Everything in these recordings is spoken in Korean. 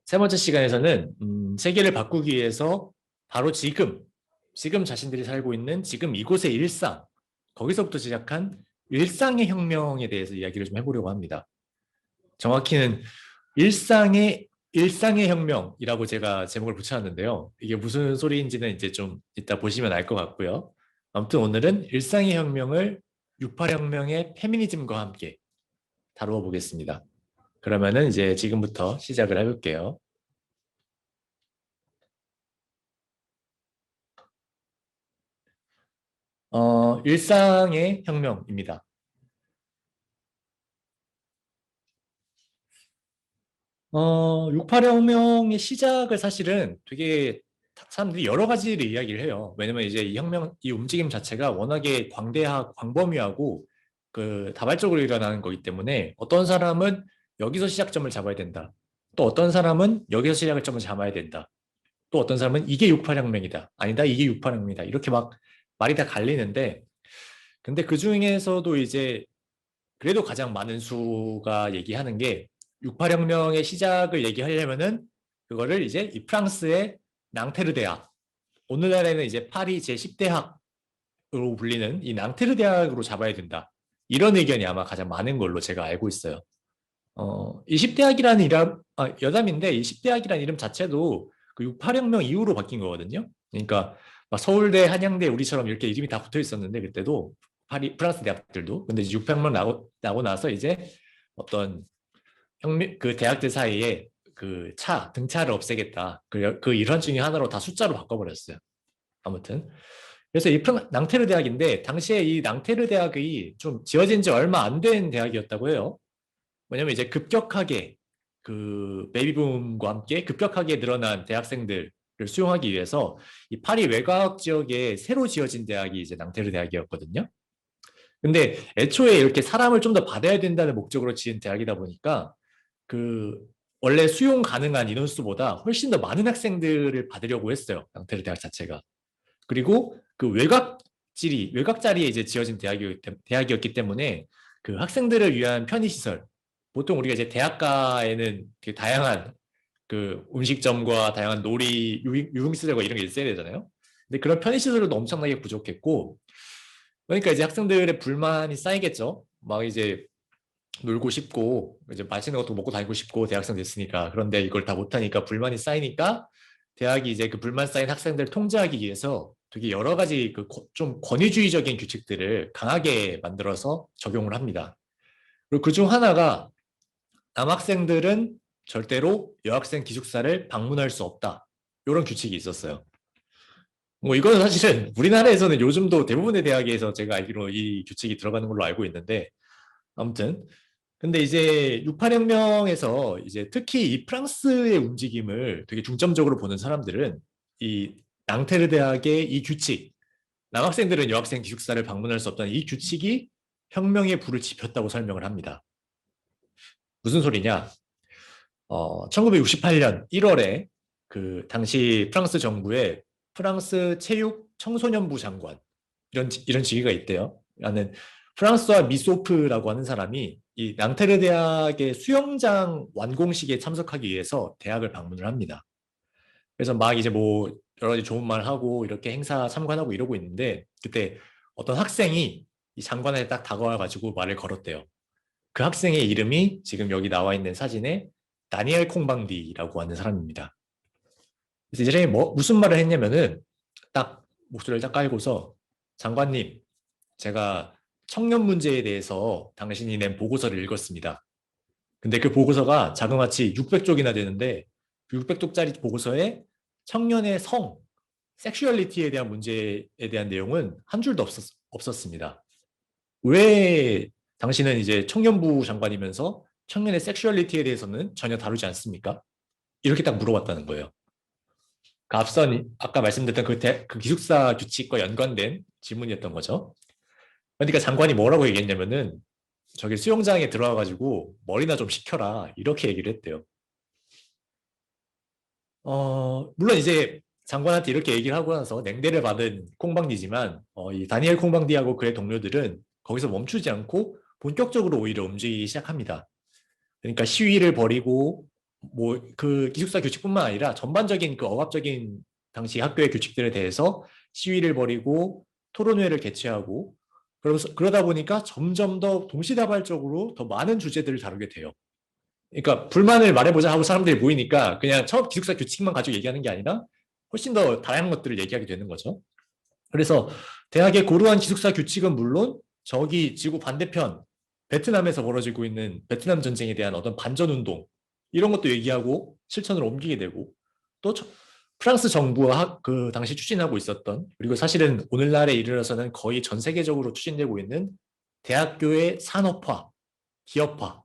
세 번째 시간에서는 세계를 바꾸기 위해서 바로 지금 자신들이 살고 있는 지금 이곳의 일상, 거기서부터 시작한 일상의 혁명에 대해서 이야기를 좀 해보려고 합니다. 정확히는 일상의 혁명이라고 제가 제목을 붙여놨는데요. 이게 무슨 소리인지는 이제 좀 이따 보시면 알 것 같고요. 아무튼 오늘은 일상의 혁명을 68혁명의 페미니즘과 함께 다루어 보겠습니다. 그러면은 이제 지금부터 시작을 해볼게요. 일상의 혁명입니다. 68혁명의 시작을 사실은 되게 사람들이 여러 가지를 이야기를 해요. 왜냐면 이제 이 움직임 자체가 워낙에 광범위하고 그 다발적으로 일어나는 거기 때문에 어떤 사람은 여기서 시작점을 잡아야 된다. 또 어떤 사람은 여기서 시작점을 잡아야 된다. 또 어떤 사람은 이게 68혁명이다. 아니다, 이게 68혁명이다. 이렇게 막 말이 다 갈리는데, 근데 그 중에서도 이제 그래도 가장 많은 수가 얘기하는 게 68혁명의 시작을 얘기하려면은 그거를 이제 이 프랑스의 낭테르 대학, 오늘날에는 이제 파리 제10대학으로 불리는 이 낭테르 대학으로 잡아야 된다. 이런 의견이 아마 가장 많은 걸로 제가 알고 있어요. 이 10대학이라는 이름, 여담인데 이 10대학이라는 이름 자체도 그 68혁명 이후로 바뀐 거거든요. 그러니까 막 서울대, 한양대 우리처럼 이렇게 이름이 다 붙어 있었는데 그때도 프랑스 대학들도. 근데 이제 68혁명 나고 나서 이제 어떤 그 대학들 사이에 그 등차를 없애겠다. 그 일환 중에 하나로 다 숫자로 바꿔버렸어요. 아무튼. 그래서 이 낭테르 대학인데 당시에 이 낭테르 대학이 좀 지어진 지 얼마 안 된 대학이었다고 해요. 왜냐면 이제 급격하게 그 베이비붐과 함께 급격하게 늘어난 대학생들을 수용하기 위해서 이 파리 외곽 지역에 새로 지어진 대학이 이제 낭테르 대학이었거든요. 근데 애초에 이렇게 사람을 좀 더 받아야 된다는 목적으로 지은 대학이다 보니까 그 원래 수용 가능한 인원수보다 훨씬 더 많은 학생들을 받으려고 했어요. 낭테르 대학 자체가. 그리고 그 외곽 자리에 이제 지어진 대학이었기 때문에 그 학생들을 위한 편의시설, 보통 우리가 이제 대학가에는 그 다양한 그 음식점과 다양한 유흥시설과 이런 게 있어야 되잖아요. 근데 그런 편의시설도 엄청나게 부족했고, 그러니까 이제 학생들의 불만이 쌓이겠죠. 막 이제 놀고 싶고, 이제 맛있는 것도 먹고 다니고 싶고, 대학생 됐으니까. 그런데 이걸 다 못하니까 불만이 쌓이니까, 대학이 이제 그 불만 쌓인 학생들을 통제하기 위해서 되게 여러 가지 그 좀 권위주의적인 규칙들을 강하게 만들어서 적용을 합니다. 그리고 그 중 하나가 남학생들은 절대로 여학생 기숙사를 방문할 수 없다. 이런 규칙이 있었어요. 뭐 이거는 사실은 우리나라에서는 요즘도 대부분의 대학에서 제가 알기로 이 규칙이 들어가는 걸로 알고 있는데 아무튼 근데 이제 68혁명에서 이제 특히 이 프랑스의 움직임을 되게 중점적으로 보는 사람들은 이 낭테르 대학의 이 규칙, 남학생들은 여학생 기숙사를 방문할 수 없다는 이 규칙이 혁명의 불을 지폈다고 설명을 합니다. 무슨 소리냐? 1968년 1월에 그 당시 프랑스 정부의 프랑스 체육 청소년부 장관 이런 직위가 있대요. 라는 프랑스와 미소프라고 하는 사람이 이 낭테르 대학의 수영장 완공식에 참석하기 위해서 대학을 방문을 합니다. 그래서 막 이제 뭐 여러 가지 좋은 말 하고 이렇게 행사 참관하고 이러고 있는데 그때 어떤 학생이 이 장관한테 딱 다가와 가지고 말을 걸었대요. 그 학생의 이름이 지금 여기 나와 있는 사진에 다니엘 콩방디라고 하는 사람입니다. 그래서 이 사람이 무슨 말을 했냐면은 딱 목소리를 딱 깔고서 장관님, 제가 청년 문제에 대해서 당신이 낸 보고서를 읽었습니다. 근데 그 보고서가 자그마치 600쪽이나 되는데 600쪽짜리 보고서에 청년의 섹슈얼리티에 대한 문제에 대한 내용은 한 줄도 없었습니다. 왜 당신은 이제 청년부 장관이면서 청년의 섹슈얼리티에 대해서는 전혀 다루지 않습니까? 이렇게 딱 물어봤다는 거예요. 그 앞선 아까 말씀드렸던 그 기숙사 규칙과 연관된 질문이었던 거죠. 그러니까 장관이 뭐라고 얘기했냐면은 저기 수영장에 들어와가지고 머리나 좀 식혀라 이렇게 얘기를 했대요. 물론 이제 장관한테 이렇게 얘기를 하고 나서 냉대를 받은 콩방디지만 이 다니엘 콩방디하고 그의 동료들은 거기서 멈추지 않고 본격적으로 오히려 움직이기 시작합니다. 그러니까 시위를 벌이고 뭐 그 기숙사 규칙뿐만 아니라 전반적인 그 억압적인 당시 학교의 규칙들에 대해서 시위를 벌이고 토론회를 개최하고 그러다 보니까 점점 더 동시다발적으로 더 많은 주제들을 다루게 돼요. 그러니까 불만을 말해보자 하고 사람들이 모이니까 그냥 처음 기숙사 규칙만 가지고 얘기하는 게 아니라 훨씬 더 다양한 것들을 얘기하게 되는 거죠. 그래서 대학의 고루한 기숙사 규칙은 물론 저기 지구 반대편 베트남에서 벌어지고 있는 베트남 전쟁에 대한 어떤 반전 운동 이런 것도 얘기하고 실천으로 옮기게 되고 또 프랑스 정부와 그 당시 추진하고 있었던 그리고 사실은 오늘날에 이르러서는 거의 전 세계적으로 추진되고 있는 대학교의 산업화, 기업화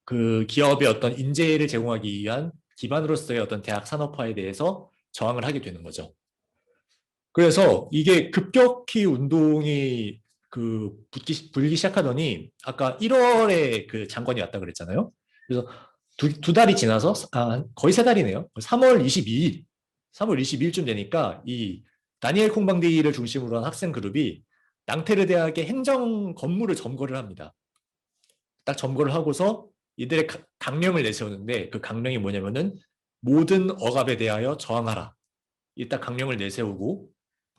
그 기업의 어떤 인재를 제공하기 위한 기반으로서의 어떤 대학 산업화에 대해서 저항을 하게 되는 거죠. 그래서 이게 급격히 운동이 불기 시작하더니 아까 1월에 그 장관이 왔다 그랬잖아요. 그래서 두 달이 지나서 거의 세 달이네요. 3월 22일쯤 되니까 이 다니엘 콩방디를 중심으로 한 학생 그룹이 낭테르 대학의 행정 건물을 점거를 합니다. 딱 점거를 하고서 이들의 강령을 내세우는데 그 강령이 뭐냐면은 모든 억압에 대하여 저항하라. 이 딱 강령을 내세우고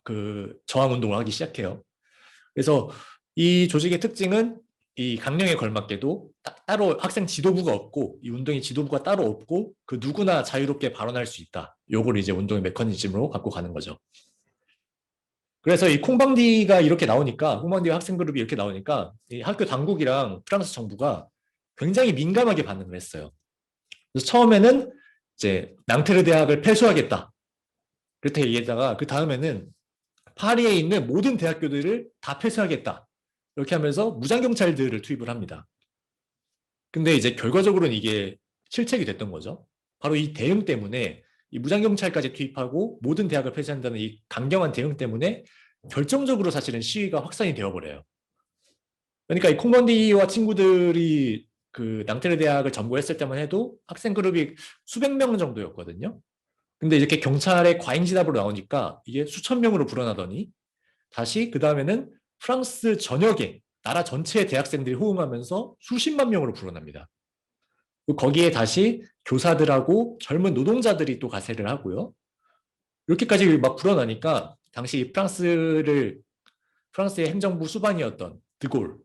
그 저항 운동을 하기 시작해요. 그래서 이 조직의 특징은 이 강령에 걸맞게도 따로 학생 지도부가 없고 이 운동의 지도부가 따로 없고 그 누구나 자유롭게 발언할 수 있다. 요걸 이제 운동의 메커니즘으로 갖고 가는 거죠. 그래서 이 콩방디가 이렇게 나오니까 콩방디 학생 그룹이 이렇게 나오니까 이 학교 당국이랑 프랑스 정부가 굉장히 민감하게 반응을 했어요. 그래서 처음에는 이제 낭테르 대학을 폐쇄하겠다. 그렇게 얘기했다가 그 다음에는 파리에 있는 모든 대학교들을 다 폐쇄하겠다. 이렇게 하면서 무장경찰들을 투입을 합니다. 근데 이제 결과적으로는 이게 실책이 됐던 거죠. 바로 이 대응 때문에 이 무장경찰까지 투입하고 모든 대학을 폐쇄한다는 이 강경한 대응 때문에 결정적으로 사실은 시위가 확산이 되어버려요. 그러니까 이 콩번디와 친구들이 그 낭테르 대학을 점거했을 때만 해도 학생 그룹이 수백 명 정도였거든요. 근데 이렇게 경찰의 과잉진압으로 나오니까 이게 수천 명으로 불어나더니 다시 그 다음에는 프랑스 전역에 나라 전체의 대학생들이 호응하면서 수십만 명으로 불어납니다. 거기에 다시 교사들하고 젊은 노동자들이 또 가세를 하고요. 이렇게까지 막 불어나니까 당시 프랑스의 행정부 수반이었던 드골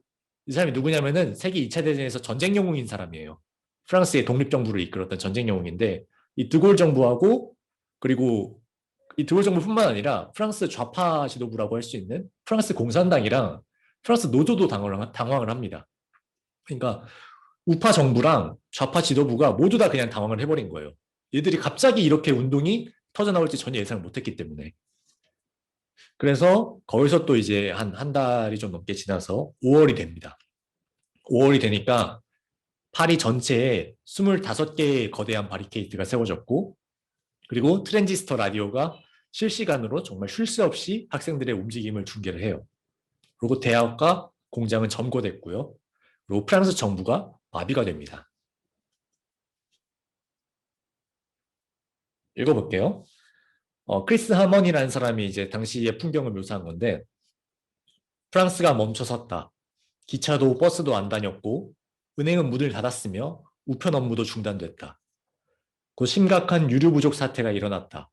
이 사람이 누구냐면은 세계 2차 대전에서 전쟁 영웅인 사람이에요. 프랑스의 독립정부를 이끌었던 전쟁 영웅인데 이 드골 정부하고 그리고 이 드골 정부뿐만 아니라 프랑스 좌파 지도부라고 할 수 있는 프랑스 공산당이랑 프랑스 노조도 당황을 합니다. 그러니까 우파 정부랑 좌파 지도부가 모두 다 그냥 당황을 해버린 거예요. 얘들이 갑자기 이렇게 운동이 터져나올지 전혀 예상을 못했기 때문에. 그래서 거기서 또 이제 한 달이 좀 넘게 지나서 5월이 됩니다. 5월이 되니까 파리 전체에 25개의 거대한 바리케이트가 세워졌고 그리고 트랜지스터 라디오가 실시간으로 정말 쉴 새 없이 학생들의 움직임을 중계를 해요. 그리고 대학과 공장은 점거됐고요. 그리고 프랑스 정부가 마비가 됩니다. 읽어볼게요. 크리스 하먼이라는 사람이 이제 당시의 풍경을 묘사한 건데 프랑스가 멈춰섰다. 기차도 버스도 안 다녔고 은행은 문을 닫았으며 우편 업무도 중단됐다. 곧 심각한 유류 부족 사태가 일어났다.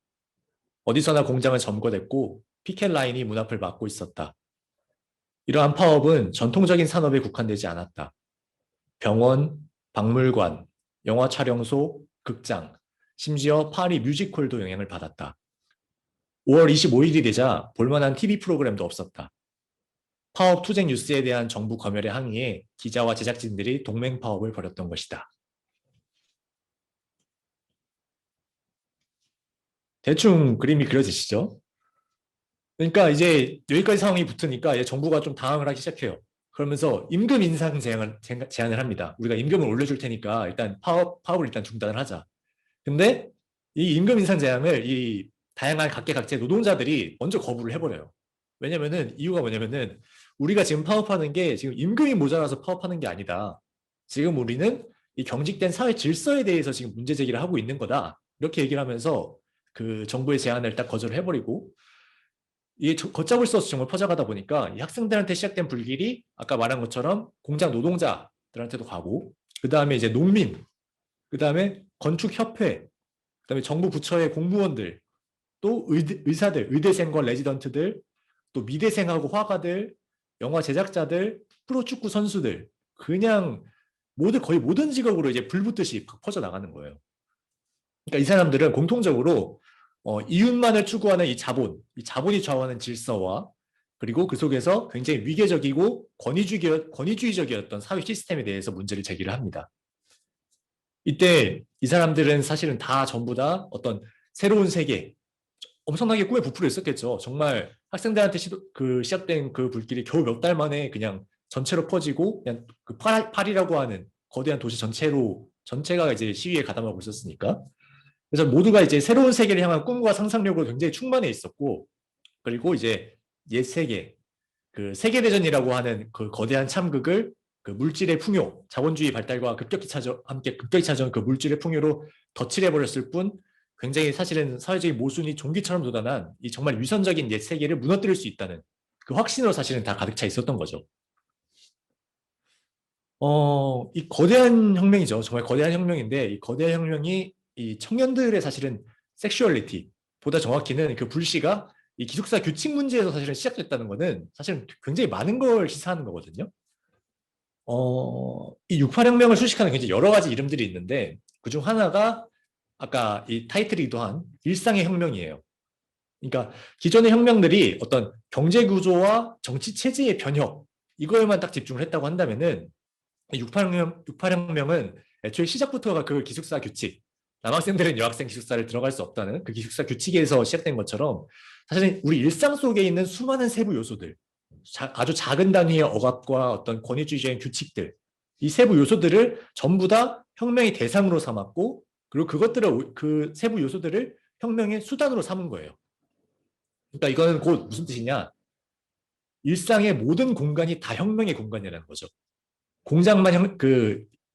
어디서나 공장은 점거됐고 피켓 라인이 문 앞을 막고 있었다. 이러한 파업은 전통적인 산업에 국한되지 않았다. 병원, 박물관, 영화 촬영소, 극장, 심지어 파리 뮤지컬도 영향을 받았다. 5월 25일이 되자 볼만한 TV 프로그램도 없었다. 파업 투쟁 뉴스에 대한 정부 검열의 항의에 기자와 제작진들이 동맹 파업을 벌였던 것이다. 대충 그림이 그려지시죠? 그러니까 이제 여기까지 상황이 붙으니까 이제 정부가 좀 당황을 하기 시작해요. 그러면서 임금 인상 제안을 합니다. 우리가 임금을 올려줄 테니까 일단 파업을 일단 중단을 하자. 근데 이 임금 인상 제안을 이 다양한 각계각층의 노동자들이 먼저 거부를 해버려요. 왜냐면은 이유가 뭐냐면은 우리가 지금 파업하는 게 지금 임금이 모자라서 파업하는 게 아니다. 지금 우리는 이 경직된 사회 질서에 대해서 지금 문제 제기를 하고 있는 거다. 이렇게 얘기를 하면서 그 정부의 제안을 딱 거절을 해버리고 이게 걷잡을 수 없이 정말 퍼져가다 보니까 이 학생들한테 시작된 불길이 아까 말한 것처럼 공장 노동자들한테도 가고 그 다음에 이제 농민 그다음에 건축협회, 그다음에 정부 부처의 공무원들, 또 의사들, 의대생과 레지던트들, 또 미대생하고 화가들, 영화 제작자들, 프로축구 선수들, 그냥 거의 모든 직업으로 이제 불붙듯이 퍼져 나가는 거예요. 그러니까 이 사람들은 공통적으로 이윤만을 추구하는 이 자본이 좌우하는 질서와 그리고 그 속에서 굉장히 위계적이고 권위주의적이었던 사회 시스템에 대해서 문제를 제기를 합니다. 이때 이 사람들은 사실은 다 전부 다 어떤 새로운 세계, 엄청나게 꿈에 부풀어 있었겠죠. 정말 학생들한테 시작된 그 불길이 겨우 몇 달 만에 그냥 전체로 퍼지고 그냥 그 파리라고 하는 거대한 도시 전체가 이제 시위에 가담하고 있었으니까. 그래서 모두가 이제 새로운 세계를 향한 꿈과 상상력으로 굉장히 충만해 있었고, 그리고 이제 옛 세계, 그 세계대전이라고 하는 그 거대한 참극을 그 물질의 풍요, 자본주의 발달과 함께 급격히 찾아온 그 물질의 풍요로 덧칠해버렸을 뿐, 굉장히 사실은 사회적인 모순이 종기처럼 돋아난 이 정말 위선적인 옛 세계를 무너뜨릴 수 있다는 그 확신으로 사실은 다 가득 차 있었던 거죠. 이 거대한 혁명이죠. 정말 거대한 혁명인데, 이 거대한 혁명이 이 청년들의 사실은 섹슈얼리티, 보다 정확히는 그 불씨가 이 기숙사 규칙 문제에서 사실은 시작됐다는 거는 사실은 굉장히 많은 걸 시사하는 거거든요. 이 68혁명을 수식하는 굉장히 여러 가지 이름들이 있는데, 그중 하나가 아까 이 타이틀이기도 한 일상의 혁명이에요. 그러니까 기존의 혁명들이 어떤 경제 구조와 정치 체제의 변혁, 이거에만 딱 집중을 했다고 한다면은 68혁명은 애초에 시작부터가 그 기숙사 규칙, 남학생들은 여학생 기숙사를 들어갈 수 없다는 그 기숙사 규칙에서 시작된 것처럼 사실은 우리 일상 속에 있는 수많은 세부 요소들, 아주 작은 단위의 억압과 어떤 권위주의적인 규칙들, 이 세부 요소들을 전부 다 혁명의 대상으로 삼았고, 그리고 그 세부 요소들을 혁명의 수단으로 삼은 거예요. 그러니까 이거는 곧 무슨 뜻이냐? 일상의 모든 공간이 다 혁명의 공간이라는 거죠. 공장만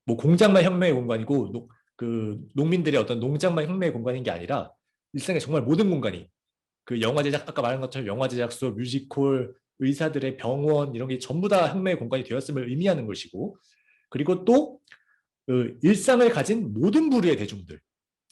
뭐 공장만 혁명의 공간이고 그 농민들의 어떤 농장만 혁명의 공간인 게 아니라 일상의 정말 모든 공간이 그 영화 제작 아까 말한 것처럼 영화 제작소, 뮤지컬, 의사들의 병원 이런 게 전부 다 혁명의 공간이 되었음을 의미하는 것이고, 그리고 또그 일상을 가진 모든 부류의 대중들,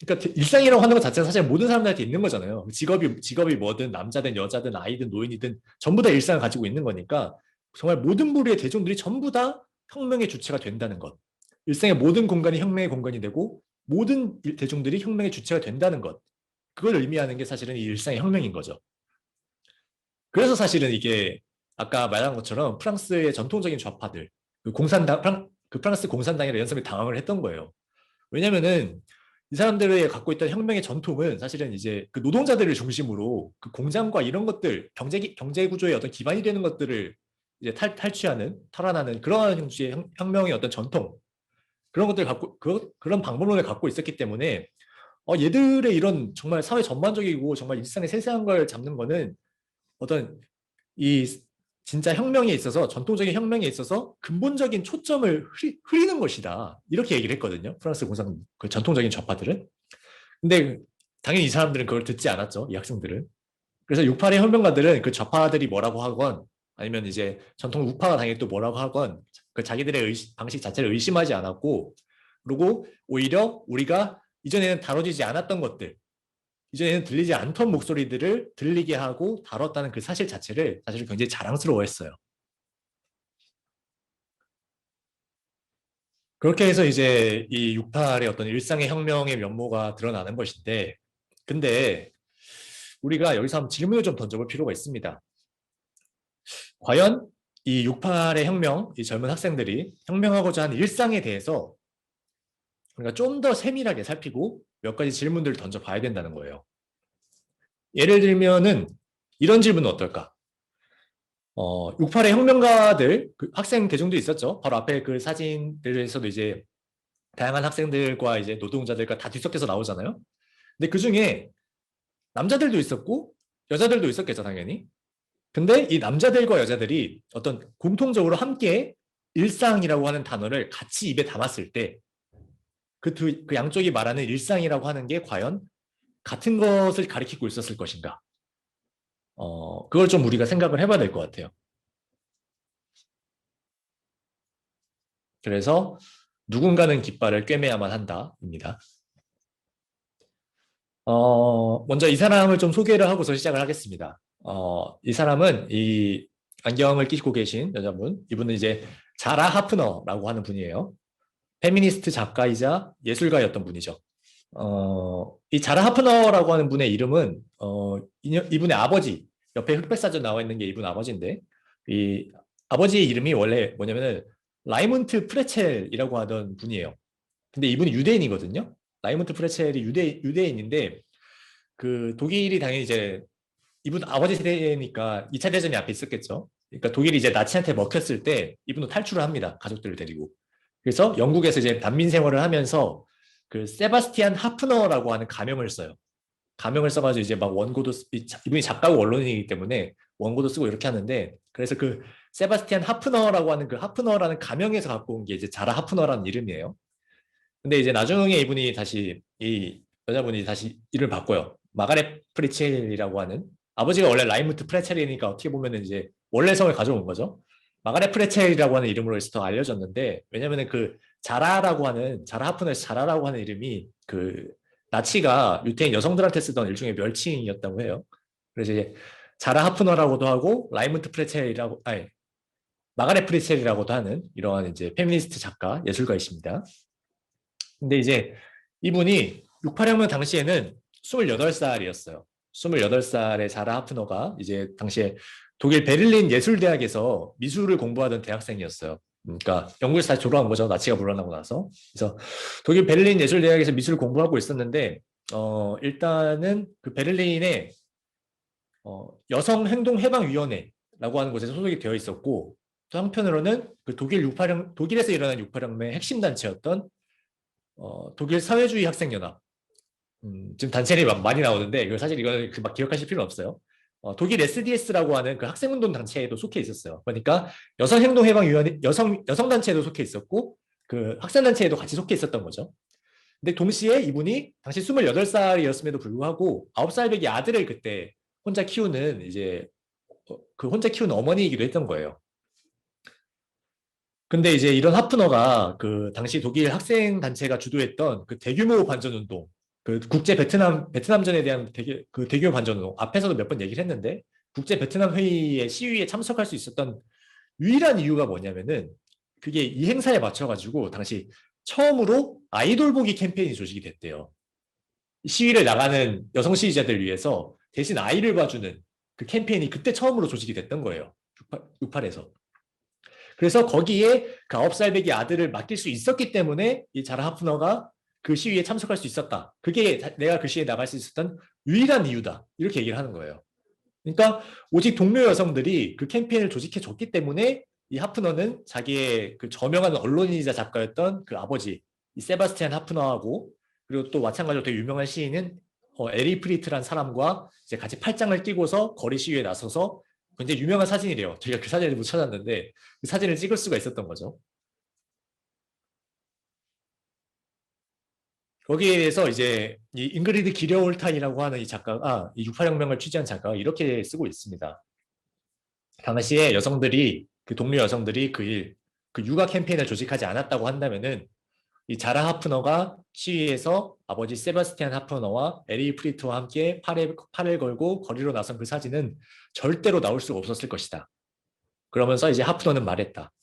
그러니까 일상이라고 하는 것 자체는 사실 모든 사람들한테 있는 거잖아요. 직업이 뭐든 남자든 여자든 아이든 노인이든 전부 다 일상을 가지고 있는 거니까 정말 모든 부류의 대중들이 전부 다 혁명의 주체가 된다는 것. 일상의 모든 공간이 혁명의 공간이 되고 모든 대중들이 혁명의 주체가 된다는 것. 그걸 의미하는 게 사실은 이 일상의 혁명인 거죠. 그래서 사실은 이게 아까 말한 것처럼 프랑스의 전통적인 좌파들, 그 프랑스 공산당이라 연습에 당황을 했던 거예요. 왜냐면은 이 사람들이 갖고 있던 혁명의 전통은 사실은 이제 그 노동자들을 중심으로 그 공장과 이런 것들, 경제 구조의 어떤 기반이 되는 것들을 이제 탈환하는 그런 형식의 혁명의 어떤 전통, 그런 것들 그런 방법론을 갖고 있었기 때문에 얘들의 이런 정말 사회 전반적이고 정말 일상의 세세한 걸 잡는 거는 어떤 이 진짜 혁명에 있어서 전통적인 혁명에 있어서 근본적인 초점을 흐리는 것이다. 이렇게 얘기를 했거든요. 프랑스 공산 그 전통적인 좌파들은. 근데 당연히 이 사람들은 그걸 듣지 않았죠. 이 학생들은. 그래서 68의 혁명가들은 그 좌파들이 뭐라고 하건 아니면 이제 전통 우파가 당연히 또 뭐라고 하건 그 자기들의 방식 자체를 의심하지 않았고, 그리고 오히려 우리가 이전에는 다뤄지지 않았던 것들, 이전에는 들리지 않던 목소리들을 들리게 하고 다뤘다는 그 사실 자체를 사실 굉장히 자랑스러워했어요. 그렇게 해서 이제 이 68의 어떤 일상의 혁명의 면모가 드러나는 것인데, 근데 우리가 여기서 한번 질문을 좀 던져볼 필요가 있습니다. 과연 이 68의 혁명, 이 젊은 학생들이 혁명하고자 하는 일상에 대해서 우리가 좀 더 세밀하게 살피고 몇 가지 질문들을 던져봐야 된다는 거예요. 예를 들면은 이런 질문은 어떨까? 68의 혁명가들, 그 학생 대중도 있었죠. 바로 앞에 그 사진들에서도 이제 다양한 학생들과 이제 노동자들과 다 뒤섞여서 나오잖아요. 근데 그 중에 남자들도 있었고 여자들도 있었겠죠, 당연히. 근데 이 남자들과 여자들이 어떤 공통적으로 함께 일상이라고 하는 단어를 같이 입에 담았을 때 그 양쪽이 말하는 일상이라고 하는 게 과연 같은 것을 가리키고 있었을 것인가? 그걸 좀 우리가 생각을 해봐야 될 것 같아요. 그래서 누군가는 깃발을 꿰매야만 한다입니다. 먼저 이 사람을 좀 소개를 하고서 시작을 하겠습니다. 이 사람은 이 안경을 끼고 계신 여자분, 이분은 이제 자라 하프너라고 하는 분이에요. 페미니스트 작가이자 예술가였던 분이죠. 이 자라 하프너라고 하는 분의 이름은 이분의 아버지, 옆에 흑백사전 나와 있는 게 이분 아버지인데, 이 아버지의 이름이 원래 뭐냐면은 라이문트 프레첼이라고 하던 분이에요. 근데 이분이 유대인이거든요. 라이문트 프레첼이 유대인인데, 그 독일이 당연히 이제 이분 아버지 세대니까 2차 대전이 앞에 있었겠죠. 그러니까 독일이 이제 나치한테 먹혔을 때 이분도 탈출을 합니다. 가족들을 데리고. 그래서 영국에서 이제 난민 생활을 하면서 그 세바스티안 하프너라고 하는 가명을 써요. 가명을 써가지고 이제 막 원고도 이분이 작가고 언론인이기 때문에 원고도 쓰고 이렇게 하는데, 그래서 그 세바스티안 하프너라고 하는 그 하프너라는 가명에서 갖고 온 게 이제 자라 하프너라는 이름이에요. 근데 이제 나중에 이분이 다시 이 여자분이 다시 이름을 바꿔요. 마가렛 프리첼이라고 하는, 아버지가 원래 라이무트 프레첼이니까 어떻게 보면 이제 원래 성을 가져온 거죠. 마가렛 프레첼이라고 하는 이름으로 해서 더 알려졌는데, 왜냐면은 그 자라라고 하는, 자라 하프너에서 자라라고 하는 이름이 그 나치가 유태인 여성들한테 쓰던 일종의 멸칭이었다고 해요. 그래서 이제 자라 하프너라고도 하고 라이문트 프레첼이라고, 아니 마가렛 프레첼이라고도 하는 이러한 이제 페미니스트 작가 예술가이십니다. 근데 이제 이분이 68혁명 당시에는 28살이었어요. 28살의 자라 하프너가 이제 당시에 독일 베를린 예술대학에서 미술을 공부하던 대학생이었어요. 그러니까 영국에서 다시 졸업한 거죠. 나치가 물러나고 나서. 그래서 독일 베를린 예술대학에서 미술을 공부하고 있었는데, 일단은 그 베를린에 여성행동해방위원회라고 하는 곳에 소속이 되어 있었고, 또 한편으로는 그 독일에서 일어난 68혁명의 핵심 단체였던 독일 사회주의 학생연합. 지금 단체 이름이 많이 나오는데 이거 사실 이거는 막 기억하실 필요는 없어요. 독일 SDS라고 하는 그 학생운동 단체에도 속해 있었어요. 그러니까 여성행동해방위원회, 여성 단체에도 속해 있었고 그 학생 단체에도 같이 속해 있었던 거죠. 근데 동시에 이분이 당시 28살이었음에도 불구하고 9살 배기 아들을 그때 혼자 키우는 이제 그 혼자 키우는 어머니이기도 했던 거예요. 근데 이제 이런 하프너가 그 당시 독일 학생 단체가 주도했던 그 대규모 반전 운동, 그 국제 베트남전에 대한 그 대규모 반전 운동 앞에서도 몇 번 얘기를 했는데, 국제 베트남 회의의 시위에 참석할 수 있었던 유일한 이유가 뭐냐면은 그게 이 행사에 맞춰가지고 당시 처음으로 아이돌 보기 캠페인이 조직이 됐대요. 시위를 나가는 여성 시위자들 위해서 대신 아이를 봐주는 그 캠페인이 그때 처음으로 조직이 됐던 거예요. 68에서. 그래서 거기에 그 9살 배기 아들을 맡길 수 있었기 때문에 이 자라 하프너가 그 시위에 참석할 수 있었다. 그게 내가 그 시위에 나갈 수 있었던 유일한 이유다. 이렇게 얘기를 하는 거예요. 그러니까 오직 동료 여성들이 그 캠페인을 조직해 줬기 때문에 이 하프너는 자기의 그 저명한 언론인이자 작가였던 그 아버지 이 세바스티안 하프너하고, 그리고 또 마찬가지로 되게 유명한 시인은 에리 프리트란 사람과 이제 같이 팔짱을 끼고서 거리 시위에 나서서, 굉장히 유명한 사진이래요. 저희가 그 사진을 못 찾았는데 그 사진을 찍을 수가 있었던 거죠. 거기에 대해서 이제 이 잉그리드 기려올탄이라고 하는 이 작가가, 이 68혁명을 취재한 작가가 이렇게 쓰고 있습니다. 당시에 여성들이, 그 동료 여성들이 그 육아 캠페인을 조직하지 않았다고 한다면은 이 자라 하프너가 시위에서 아버지 세바스티안 하프너와 에리 프리트와 함께 팔을 걸고 거리로 나선 그 사진은 절대로 나올 수가 없었을 것이다. 그러면서 이제 하프너는 말했다.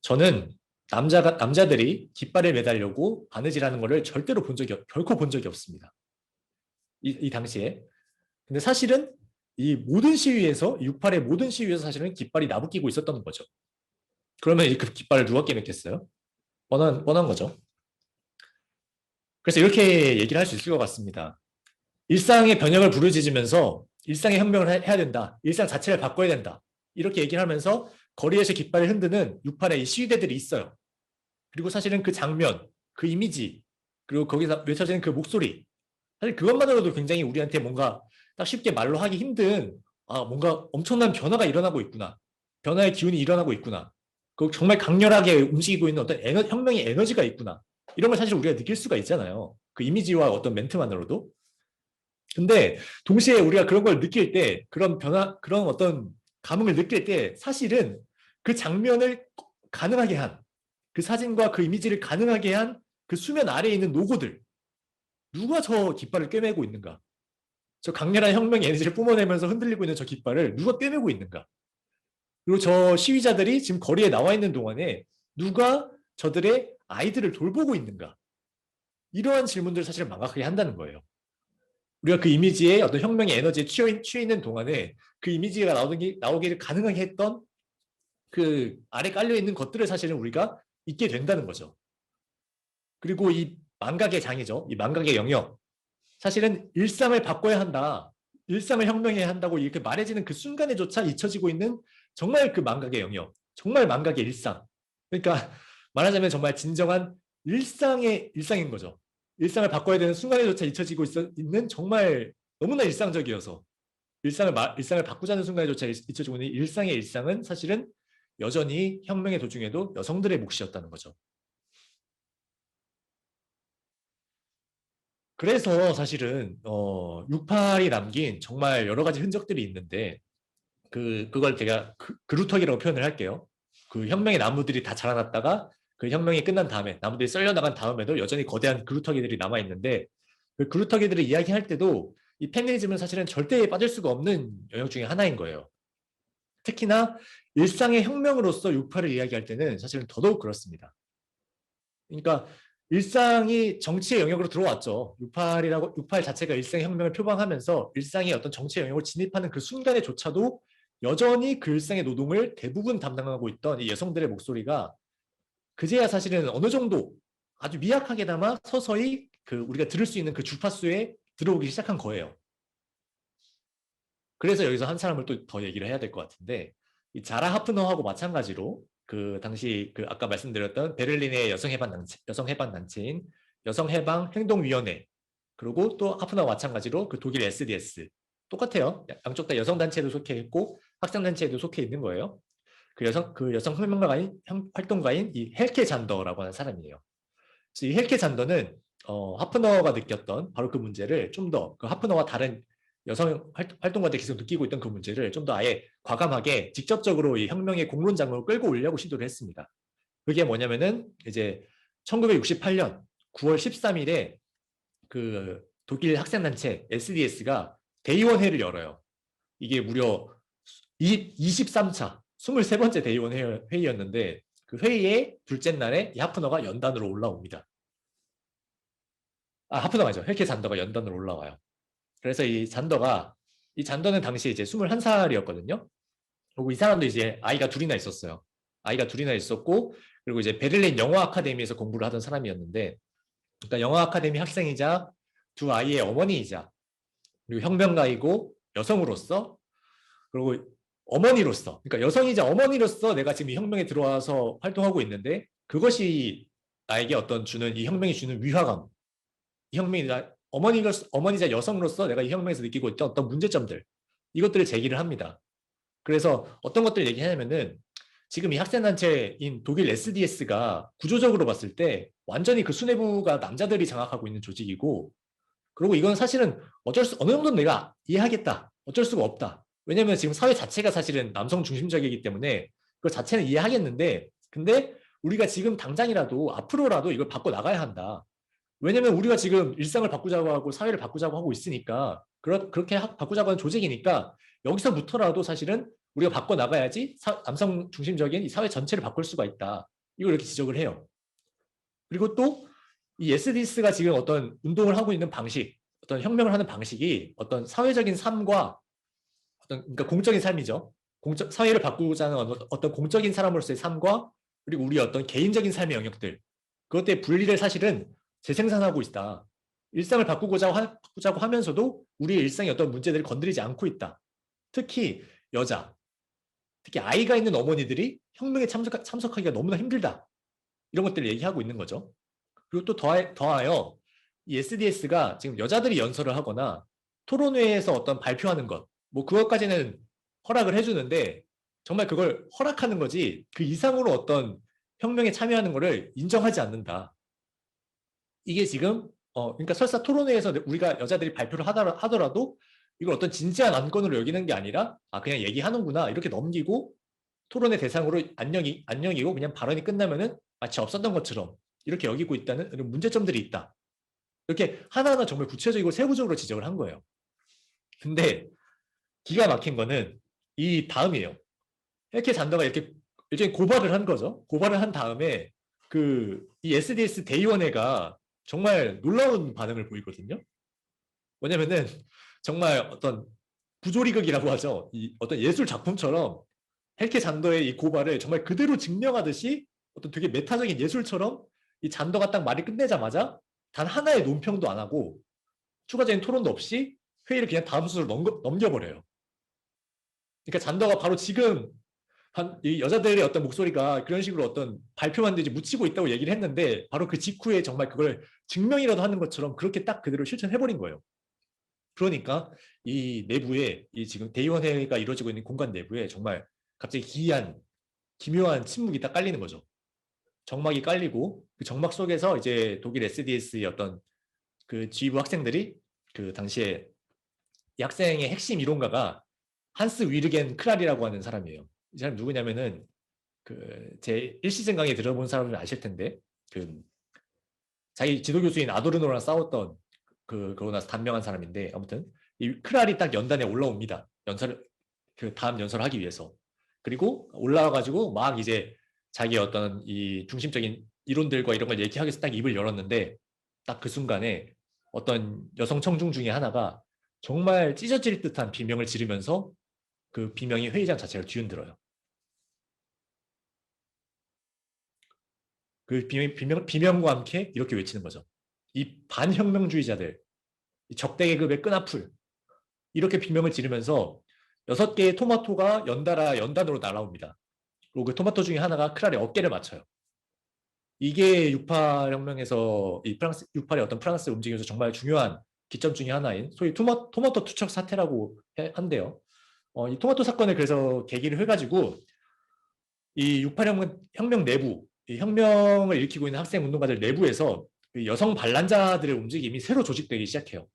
저는 남자들이 깃발을 매달려고 바느질하는 것을 절대로 결코 본 적이 없습니다. 이 당시에. 근데 사실은 이 모든 시위에서, 68의 모든 시위에서 사실은 깃발이 나부끼고 있었던 거죠. 그러면 그 깃발을 누가 깨맸겠어요? 뻔한 거죠. 그래서 이렇게 얘기를 할 수 있을 것 같습니다. 일상의 변혁을 부르짖으면서 일상의 혁명을 해야 된다. 일상 자체를 바꿔야 된다. 이렇게 얘기를 하면서 거리에서 깃발을 흔드는 68의 시위대들이 있어요. 그리고 사실은 그 장면, 그 이미지, 그리고 거기서 외쳐지는 그 목소리, 사실 그것만으로도 굉장히 우리한테 뭔가 딱 쉽게 말로 하기 힘든, 뭔가 엄청난 변화가 일어나고 있구나. 변화의 기운이 일어나고 있구나. 그 정말 강렬하게 움직이고 있는 어떤 혁명의 에너지가 있구나. 이런 걸 사실 우리가 느낄 수가 있잖아요. 그 이미지와 어떤 멘트만으로도. 근데 동시에 우리가 그런 걸 느낄 때, 그런 변화, 그런 어떤 감흥을 느낄 때 사실은 그 장면을 가능하게 한, 그 사진과 그 이미지를 가능하게 한 그 수면 아래에 있는 노고들. 누가 저 깃발을 꿰매고 있는가? 저 강렬한 혁명의 에너지를 뿜어내면서 흔들리고 있는 저 깃발을 누가 꿰매고 있는가? 그리고 저 시위자들이 지금 거리에 나와 있는 동안에 누가 저들의 아이들을 돌보고 있는가? 이러한 질문들을 사실 망각하게 한다는 거예요. 우리가 그 이미지에 어떤 혁명의 에너지에 취해 있는 동안에 그 이미지가 나오기를 가능하게 했던 그 아래 깔려있는 것들을 사실은 우리가 잊게 된다는 거죠. 그리고 이 망각의 장이죠. 이 망각의 영역. 사실은 일상을 바꿔야 한다. 일상을 혁명해야 한다고 이렇게 말해지는 그 순간에조차 잊혀지고 있는 정말 그 망각의 영역. 정말 망각의 일상. 그러니까 말하자면 정말 진정한 일상인 거죠. 일상을 바꿔야 되는 순간에조차 잊혀지고 있는 정말 너무나 일상적이어서 일상을 바꾸자는 순간에조차 잊혀지고 있는 일상의 일상은 사실은 여전히 혁명의 도중에도 여성들의 몫이었다는 거죠. 그래서 사실은 68이 남긴 정말 여러 가지 흔적들이 있는데 그걸 제가 그루터기라고 표현을 할게요. 그 혁명의 나무들이 다 자라났다가 그 혁명이 끝난 다음에 나무들이 썰려 나간 다음에도 여전히 거대한 그루터기들이 남아 있는데 그 그루터기들을 이야기할 때도 이 페미니즘은 사실은 절대 빠질 수가 없는 영역 중에 하나인 거예요. 특히나 일상의 혁명으로서 68을 이야기할 때는 사실은 더더욱 그렇습니다. 그러니까 일상이 정치의 영역으로 들어왔죠. 68 자체가 일상의 혁명을 표방하면서 일상의 어떤 정치의 영역을 진입하는 그 순간에조차도 여전히 그 일상의 노동을 대부분 담당하고 있던 이 여성들의 목소리가 그제야 사실은 어느 정도 아주 미약하게나마 서서히 그 우리가 들을 수 있는 그 주파수에 들어오기 시작한 거예요. 그래서 여기서 한 사람을 또 더 얘기를 해야 될 것 같은데 이 자라 하프너하고 마찬가지로 그 당시 그 아까 말씀드렸던 베를린의 여성 해방 단체인 여성해방행동위원회 그리고 또 하프너와 마찬가지로 그 독일 SDS 똑같아요. 양쪽 다 여성 단체에도 속해 있고 학생 단체에도 속해 있는 거예요. 그 여성 활동가인 이 헬케 잔더라고 하는 사람이에요. 그래서 이 헬케 잔더는 하프너가 느꼈던 바로 그 문제를 좀 더 그 하프너와 다른 여성 활동가들이 계속 느끼고 있던 그 문제를 좀 더 아예 과감하게 직접적으로 이 혁명의 공론장으로 끌고 오려고 시도를 했습니다. 그게 뭐냐면은 이제 1968년 9월 13일에 그 독일 학생단체 SDS가 대의원회를 열어요. 이게 무려 23차 23번째 대의원 회의였는데 그 회의의 둘째 날에 이 하프너가 연단으로 올라옵니다. 하프너가 아니죠. 헬케 잔더가 연단으로 올라와요. 그래서 이 잔더는 당시 이제 21살이었거든요. 그리고 이 사람도 이제 아이가 둘이나 있었어요. 아이가 둘이나 있었고, 그리고 이제 베를린 영화 아카데미에서 공부를 하던 사람이었는데, 그러니까 영화 아카데미 학생이자 두 아이의 어머니이자, 그리고 혁명가이고 여성으로서, 그리고 어머니로서, 그러니까 여성이자 어머니로서 내가 지금 이 혁명에 들어와서 활동하고 있는데, 그것이 나에게 이 혁명이 주는 위화감, 이 혁명이 어머니자 여성으로서 내가 이 혁명에서 느끼고 있던 어떤 문제점들, 이것들을 제기를 합니다. 그래서 어떤 것들을 얘기하냐면은 지금 이 학생단체인 독일 SDS가 구조적으로 봤을 때 완전히 그 수뇌부가 남자들이 장악하고 있는 조직이고, 그리고 이건 사실은 어느 정도는 내가 이해하겠다. 어쩔 수가 없다. 왜냐면 지금 사회 자체가 사실은 남성 중심적이기 때문에 그 자체는 이해하겠는데, 근데 우리가 지금 당장이라도 앞으로라도 이걸 바꿔 나가야 한다. 왜냐면 우리가 지금 일상을 바꾸자고 하고 사회를 바꾸자고 하고 있으니까 그렇게 바꾸자고 하는 조직이니까 여기서부터라도 사실은 우리가 바꿔나가야지 남성 중심적인 이 사회 전체를 바꿀 수가 있다. 이걸 이렇게 지적을 해요. 그리고 또 이 SDS가 지금 어떤 운동을 하고 있는 방식, 어떤 혁명을 하는 방식이 어떤 사회적인 삶과 그러니까 공적인 삶이죠. 사회를 바꾸자는 어떤 공적인 사람으로서의 삶과 그리고 우리 어떤 개인적인 삶의 영역들, 그것들의 분리를 사실은 재생산하고 있다. 일상을 바꾸자고 하면서도 우리의 일상의 어떤 문제들을 건드리지 않고 있다. 특히 특히 아이가 있는 어머니들이 혁명에 참석하기가 너무나 힘들다. 이런 것들을 얘기하고 있는 거죠. 그리고 또 더하여 이 SDS가 지금 여자들이 연설을 하거나 토론회에서 어떤 발표하는 것, 뭐 그것까지는 허락을 해주는데 정말 그걸 허락하는 거지 그 이상으로 어떤 혁명에 참여하는 것을 인정하지 않는다. 이게 지금 그러니까 설사 토론회에서 우리가 여자들이 발표를 하더라도 이걸 어떤 진지한 안건으로 여기는 게 아니라 그냥 얘기하는구나 이렇게 넘기고 토론의 대상으로 안녕이고 그냥 발언이 끝나면은 마치 없었던 것처럼 이렇게 여기고 있다는 이런 문제점들이 있다. 이렇게 하나하나 정말 구체적이고 세부적으로 지적을 한 거예요. 근데 기가 막힌 거는 이 다음이에요. 이렇게 잔더가 이렇게 일종의 고발을 한 거죠. 고발을 한 다음에 이 SDS 대의원회가 정말 놀라운 반응을 보이거든요. 뭐냐면은 정말 어떤 부조리극이라고 하죠. 이 어떤 예술 작품처럼 헬케 잔더의 이 고발을 정말 그대로 증명하듯이 어떤 되게 메타적인 예술처럼 이 잔더가 딱 말이 끝내자마자 단 하나의 논평도 안 하고 추가적인 토론도 없이 회의를 그냥 다음 순서로 넘겨버려요. 그러니까 잔더가 바로 지금 이 여자들의 어떤 목소리가 그런 식으로 어떤 발표만 되지 묻히고 있다고 얘기를 했는데 바로 그 직후에 정말 그걸 증명이라도 하는 것처럼 그렇게 딱 그대로 실천해버린 거예요. 그러니까 이 내부에 이 지금 대의원회가 이루어지고 있는 공간 내부에 정말 갑자기 기이한 기묘한 침묵이 딱 깔리는 거죠. 정막이 깔리고 그 정막 속에서 이제 독일 SDS의 어떤 그 지휘부 학생들이 그 당시에 이 학생의 핵심 이론가가 한스 위르겐 크랄이라고 하는 사람이에요. 이 사람 누구냐면은 제 1시즌 강의 들어본 사람은 아실 텐데 그 자기 지도 교수인 아도르노랑 싸웠던 그러고 나서 단명한 사람인데 아무튼 이 크랄이 딱 연단에 올라옵니다. 그 다음 연설을 하기 위해서. 그리고 올라와가지고 막 이제 자기 어떤 이 중심적인 이론들과 이런 걸 얘기하기 위해서 딱 입을 열었는데 딱 그 순간에 어떤 여성 청중 중에 하나가 정말 찢어질 듯한 비명을 지르면서 그 비명이 회의장 자체를 뒤흔들어요. 그 비명과 함께 이렇게 외치는 거죠. 이 반혁명주의자들, 이 적대 계급의 끈앞을 이렇게 비명을 지르면서 6개의 토마토가 연달아 연단으로 날아옵니다. 그리고 그 토마토 중에 하나가 크랄의 어깨를 맞춰요. 이게 68 혁명에서 이 프랑스 68의 어떤 프랑스 움직임에서 정말 중요한 기점 중에 하나인 소위 토마토 투척 사태라고 한대요. 이 토마토 사건을 그래서 계기를 해가지고 이 68 혁명 내부, 이 혁명을 일으키고 있는 학생 운동가들 내부에서 그 여성 반란자들의 움직임이 새로 조직되기 시작해요.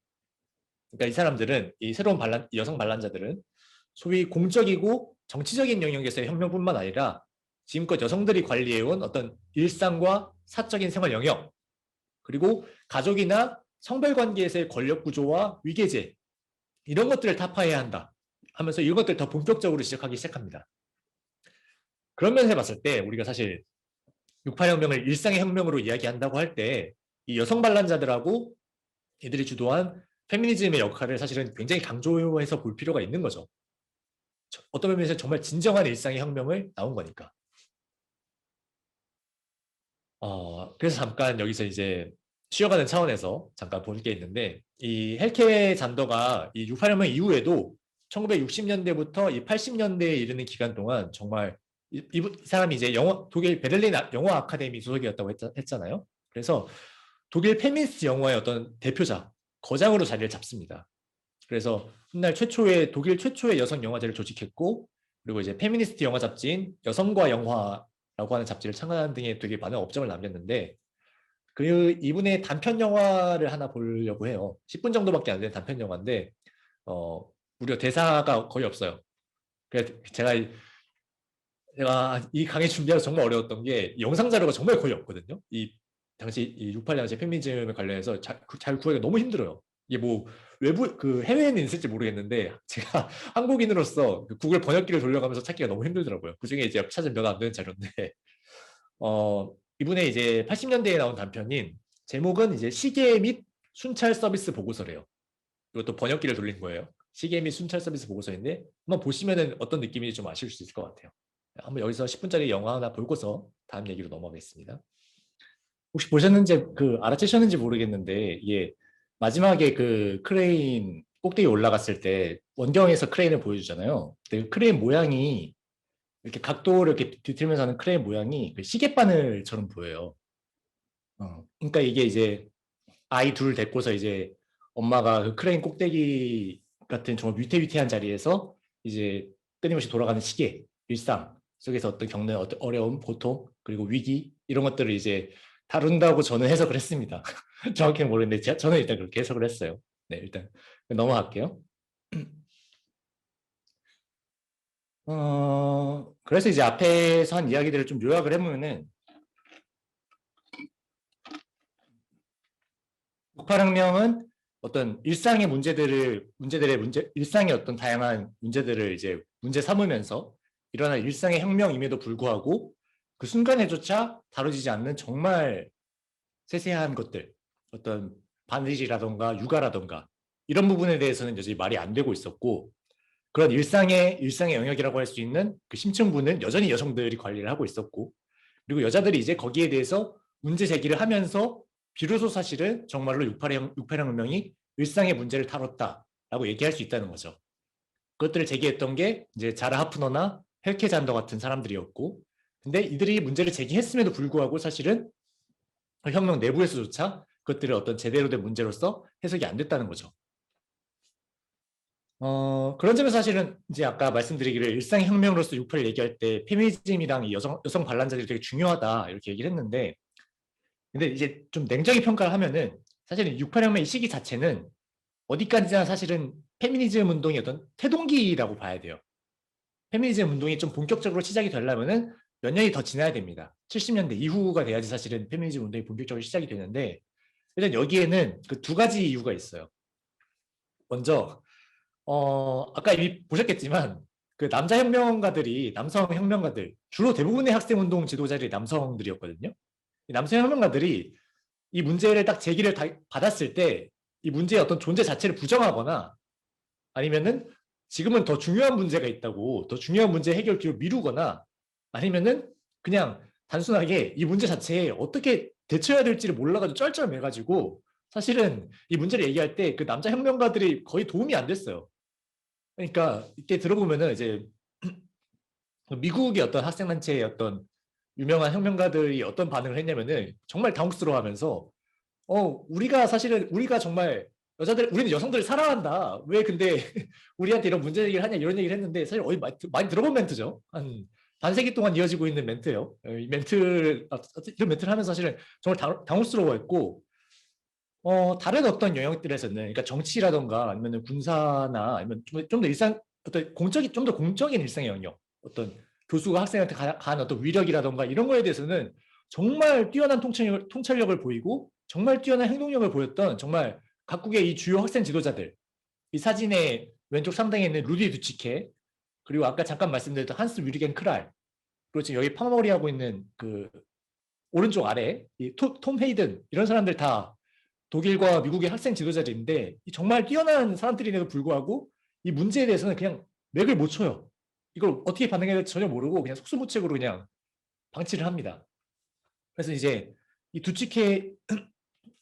그러니까 이 사람들은 이 새로운 여성 반란자들은 소위 공적이고 정치적인 영역에서의 혁명뿐만 아니라 지금껏 여성들이 관리해온 어떤 일상과 사적인 생활 영역 그리고 가족이나 성별 관계에서의 권력 구조와 위계제 이런 것들을 타파해야 한다 하면서 이런 것들을 더 본격적으로 지적하기 시작합니다. 그런 면에서 봤을 때 우리가 사실 68혁명을 일상의 혁명으로 이야기한다고 할 때 이 여성 반란자들하고 이들이 주도한 페미니즘의 역할을 사실은 굉장히 강조해서 볼 필요가 있는 거죠. 어떤 면에서 정말 진정한 일상의 혁명을 나온 거니까. 그래서 잠깐 여기서 이제 쉬어가는 차원에서 잠깐 볼 게 있는데 이 헬케 잔더가 이 68혁명 이후에도 1960년대부터 이 80년대에 이르는 기간 동안 정말 이 사람이 이제 독일 베를린 영화 아카데미 소속이었다고 했잖아요. 그래서 독일 페미니스트 영화의 어떤 대표자, 거장으로 자리를 잡습니다. 그래서 훗날 독일 최초의 여성 영화제를 조직했고 그리고 이제 페미니스트 영화 잡지인 여성과 영화라고 하는 잡지를 창간하는 등의 되게 많은 업적을 남겼는데 이분의 단편 영화를 하나 보려고 해요. 10분 정도밖에 안 되는 단편 영화인데 어, 무려 대사가 거의 없어요. 그래서 제가 이 강의 준비하기 정말 어려웠던 게 영상 자료가 정말 거의 없거든요. 이 당시 이 68 당시 페미니즘에 관련해서 잘 구하기가 너무 힘들어요. 이게 뭐 외부 해외에는 있을지 모르겠는데 제가 한국인으로서 구글 번역기를 돌려가면서 찾기가 너무 힘들더라고요. 그중에 이제 찾으면 몇 안 되는 자료인데 이분의 이제 80년대에 나온 단편인 제목은 이제 시계 및 순찰 서비스 보고서래요. 이것도 번역기를 돌린 거예요. 시계 및 순찰 서비스 보고서인데 한번 보시면은 어떤 느낌인지 좀 아실 수 있을 것 같아요. 한번 여기서 10분짜리 영화 하나 보고서 다음 얘기로 넘어가겠습니다. 혹시 보셨는지 알아채셨는지 모르겠는데 이게 마지막에 그 크레인 꼭대기 올라갔을 때 원경에서 크레인을 보여주잖아요. 근데 그 크레인 모양이 이렇게 각도를 이렇게 뒤틀면서 하는 크레인 모양이 그 시계바늘처럼 보여요. 그러니까 이게 이제 아이 둘 데리고서 이제 엄마가 그 크레인 꼭대기 같은 정말 위태위태한 자리에서 이제 끊임없이 돌아가는 시계, 일상 속에서 어떤 겪는 어떤 어려움, 고통, 그리고 위기 이런 것들을 이제 다룬다고 저는 해석을 했습니다. 정확히는 모르겠는데 저는 일단 그렇게 해석을 했어요. 네, 일단 넘어갈게요. 그래서 이제 앞에서 한 이야기들을 좀 요약을 해보면은 68혁명은 어떤 일상의 일상의 어떤 다양한 문제들을 이제 문제 삼으면서 일어난 일상의 혁명임에도 불구하고 그 순간에조차 다뤄지지 않는 정말 세세한 것들, 어떤 바느질이라던가 육아라던가 이런 부분에 대해서는 여전히 말이 안 되고 있었고 그런 일상의 영역이라고 할 수 있는 그 심층부는 여전히 여성들이 관리를 하고 있었고 그리고 여자들이 이제 거기에 대해서 문제 제기를 하면서 비로소 사실은 정말로 68혁명이 일상의 문제를 다뤘다라고 얘기할 수 있다는 거죠. 그것들을 제기했던 게 이제 자라 하프너나 헬케 잔더 같은 사람들이었고 근데 이들이 문제를 제기했음에도 불구하고 사실은 혁명 내부에서조차 그것들을 어떤 제대로 된 문제로서 해석이 안 됐다는 거죠. 그런 점에서 사실은 이제 아까 말씀드리기를 일상혁명으로서 68을 얘기할 때 페미니즘이랑 여성 반란자들이 되게 중요하다 이렇게 얘기를 했는데 근데 이제 좀 냉정히 평가를 하면은 사실은 68혁명 의 시기 자체는 어디까지나 사실은 페미니즘 운동의 어떤 태동기라고 봐야 돼요. 페미니즘 운동이 좀 본격적으로 시작이 되려면은 몇 년이 더 지나야 됩니다. 70년대 이후가 돼야지 사실은 페미니즘 운동이 본격적으로 시작이 되는데 일단 여기에는 그 두 가지 이유가 있어요. 먼저 아까 이미 보셨겠지만 그 남성 혁명가들 주로 대부분의 학생운동 지도자들이 남성들이었거든요. 이 남성 혁명가들이 이 문제를 딱 제기를 받았을 때 이 문제의 어떤 존재 자체를 부정하거나 아니면은 지금은 더 중요한 문제가 있다고 더 중요한 문제 해결 뒤로 미루거나 아니면은 그냥 단순하게 이 문제 자체에 어떻게 대처해야 될지를 몰라가지고 쩔쩔매가지고 사실은 이 문제를 얘기할 때 그 남자 혁명가들이 거의 도움이 안 됐어요. 그러니까 이렇게 들어보면은 이제 미국의 어떤 학생단체의 어떤 유명한 혁명가들이 어떤 반응을 했냐면은 정말 당혹스러워하면서 우리가 정말 우리는 여성들을 사랑한다. 왜 근데 우리한테 이런 문제 제기를 하냐 이런 얘기를 했는데 사실 어디 많이 들어본 멘트죠. 한 반세기 동안 이어지고 있는 멘트예요. 이 이런 멘트를 하면서 사실은 정말 당혹스러워했고 다른 어떤 영역들에서는 그러니까 정치라던가 아니면 군사나 아니면 좀 더 좀 더 공적인 일상의 영역 어떤 교수가 학생한테 가한 어떤 위력이라던가 이런 거에 대해서는 정말 뛰어난 통찰력을 보이고 정말 뛰어난 행동력을 보였던 정말 각국의 이 주요 학생 지도자들 이 사진의 왼쪽 상단에 있는 루디 두치케 그리고 아까 잠깐 말씀드렸던 한스 위리겐 크랄 그리고 지금 여기 파마머리 하고 있는 그 오른쪽 아래 톰 헤이든 이런 사람들 다 독일과 미국의 학생 지도자들인데 정말 뛰어난 사람들임에도 불구하고 이 문제에 대해서는 그냥 맥을 못 쳐요. 이걸 어떻게 반응해야 될지 전혀 모르고 그냥 속수무책으로 그냥 방치를 합니다. 그래서 이제 이 두치케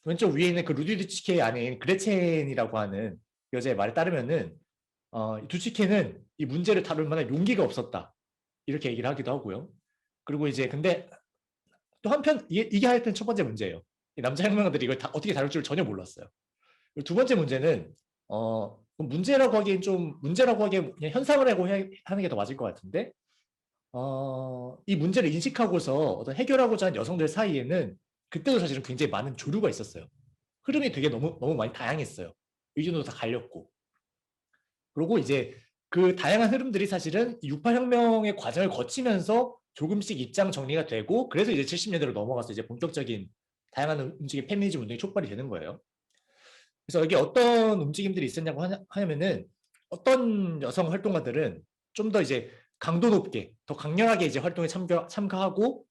왼쪽 위에 있는 그 루디 두치케의 아내인 그레첸이라고 하는 여자의 말에 따르면은 두치케는 이 문제를 다룰 만한 용기가 없었다. 이렇게 얘기를 하기도 하고요. 그리고 이제 근데 또 한편 이게 하여튼 첫 번째 문제예요. 남자 혁명가들이 이걸 어떻게 다룰 줄 전혀 몰랐어요. 두 번째 문제는 문제라고 하기엔 그냥 현상을 하는 게 더 맞을 것 같은데 이 문제를 인식하고서 어떤 해결하고자 하는 여성들 사이에는 그때도 사실은 굉장히 많은 조류가 있었어요. 흐름이 되게 너무 많이 다양했어요. 의견도 다 갈렸고. 그리고 이제 그 다양한 흐름들이 사실은 68혁명의 과정을 거치면서 조금씩 입장 정리가 되고 그래서 이제 70년대로 넘어가서 이제 본격적인 다양한 움직임 페미니즘 운동이 촉발이 되는 거예요. 그래서 여기 어떤 움직임들이 있었냐고 하면은 어떤 여성 활동가들은 좀 더 이제 강도 높게 더 강렬하게 이제 활동에 참가하고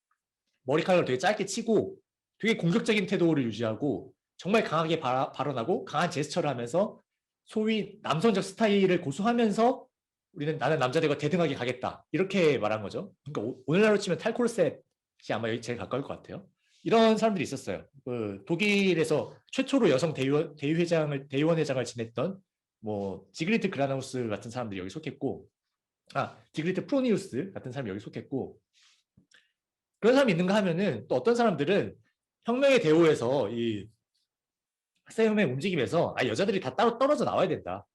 머리카락을 되게 짧게 치고 되게 공격적인 태도를 유지하고 정말 강하게 발언하고 강한 제스처를 하면서 소위 남성적 스타일을 고수하면서 나는 남자들과 대등하게 가겠다 이렇게 말한 거죠. 그러니까 오늘날로 치면 탈코르셋이 아마 여기 제일 가까울 것 같아요. 이런 사람들이 있었어요. 그 독일에서 최초로 여성 대의원 회장을 지냈던 뭐 지그리트 그라나우스 같은 사람들이 여기 속했고, 지그리트 프로니우스 같은 사람이 여기 속했고, 그런 사람이 있는가 하면은 또 어떤 사람들은 혁명의 대우에서 이 학생혁명 움직임에서 여자들이 다 따로 떨어져 나와야 된다.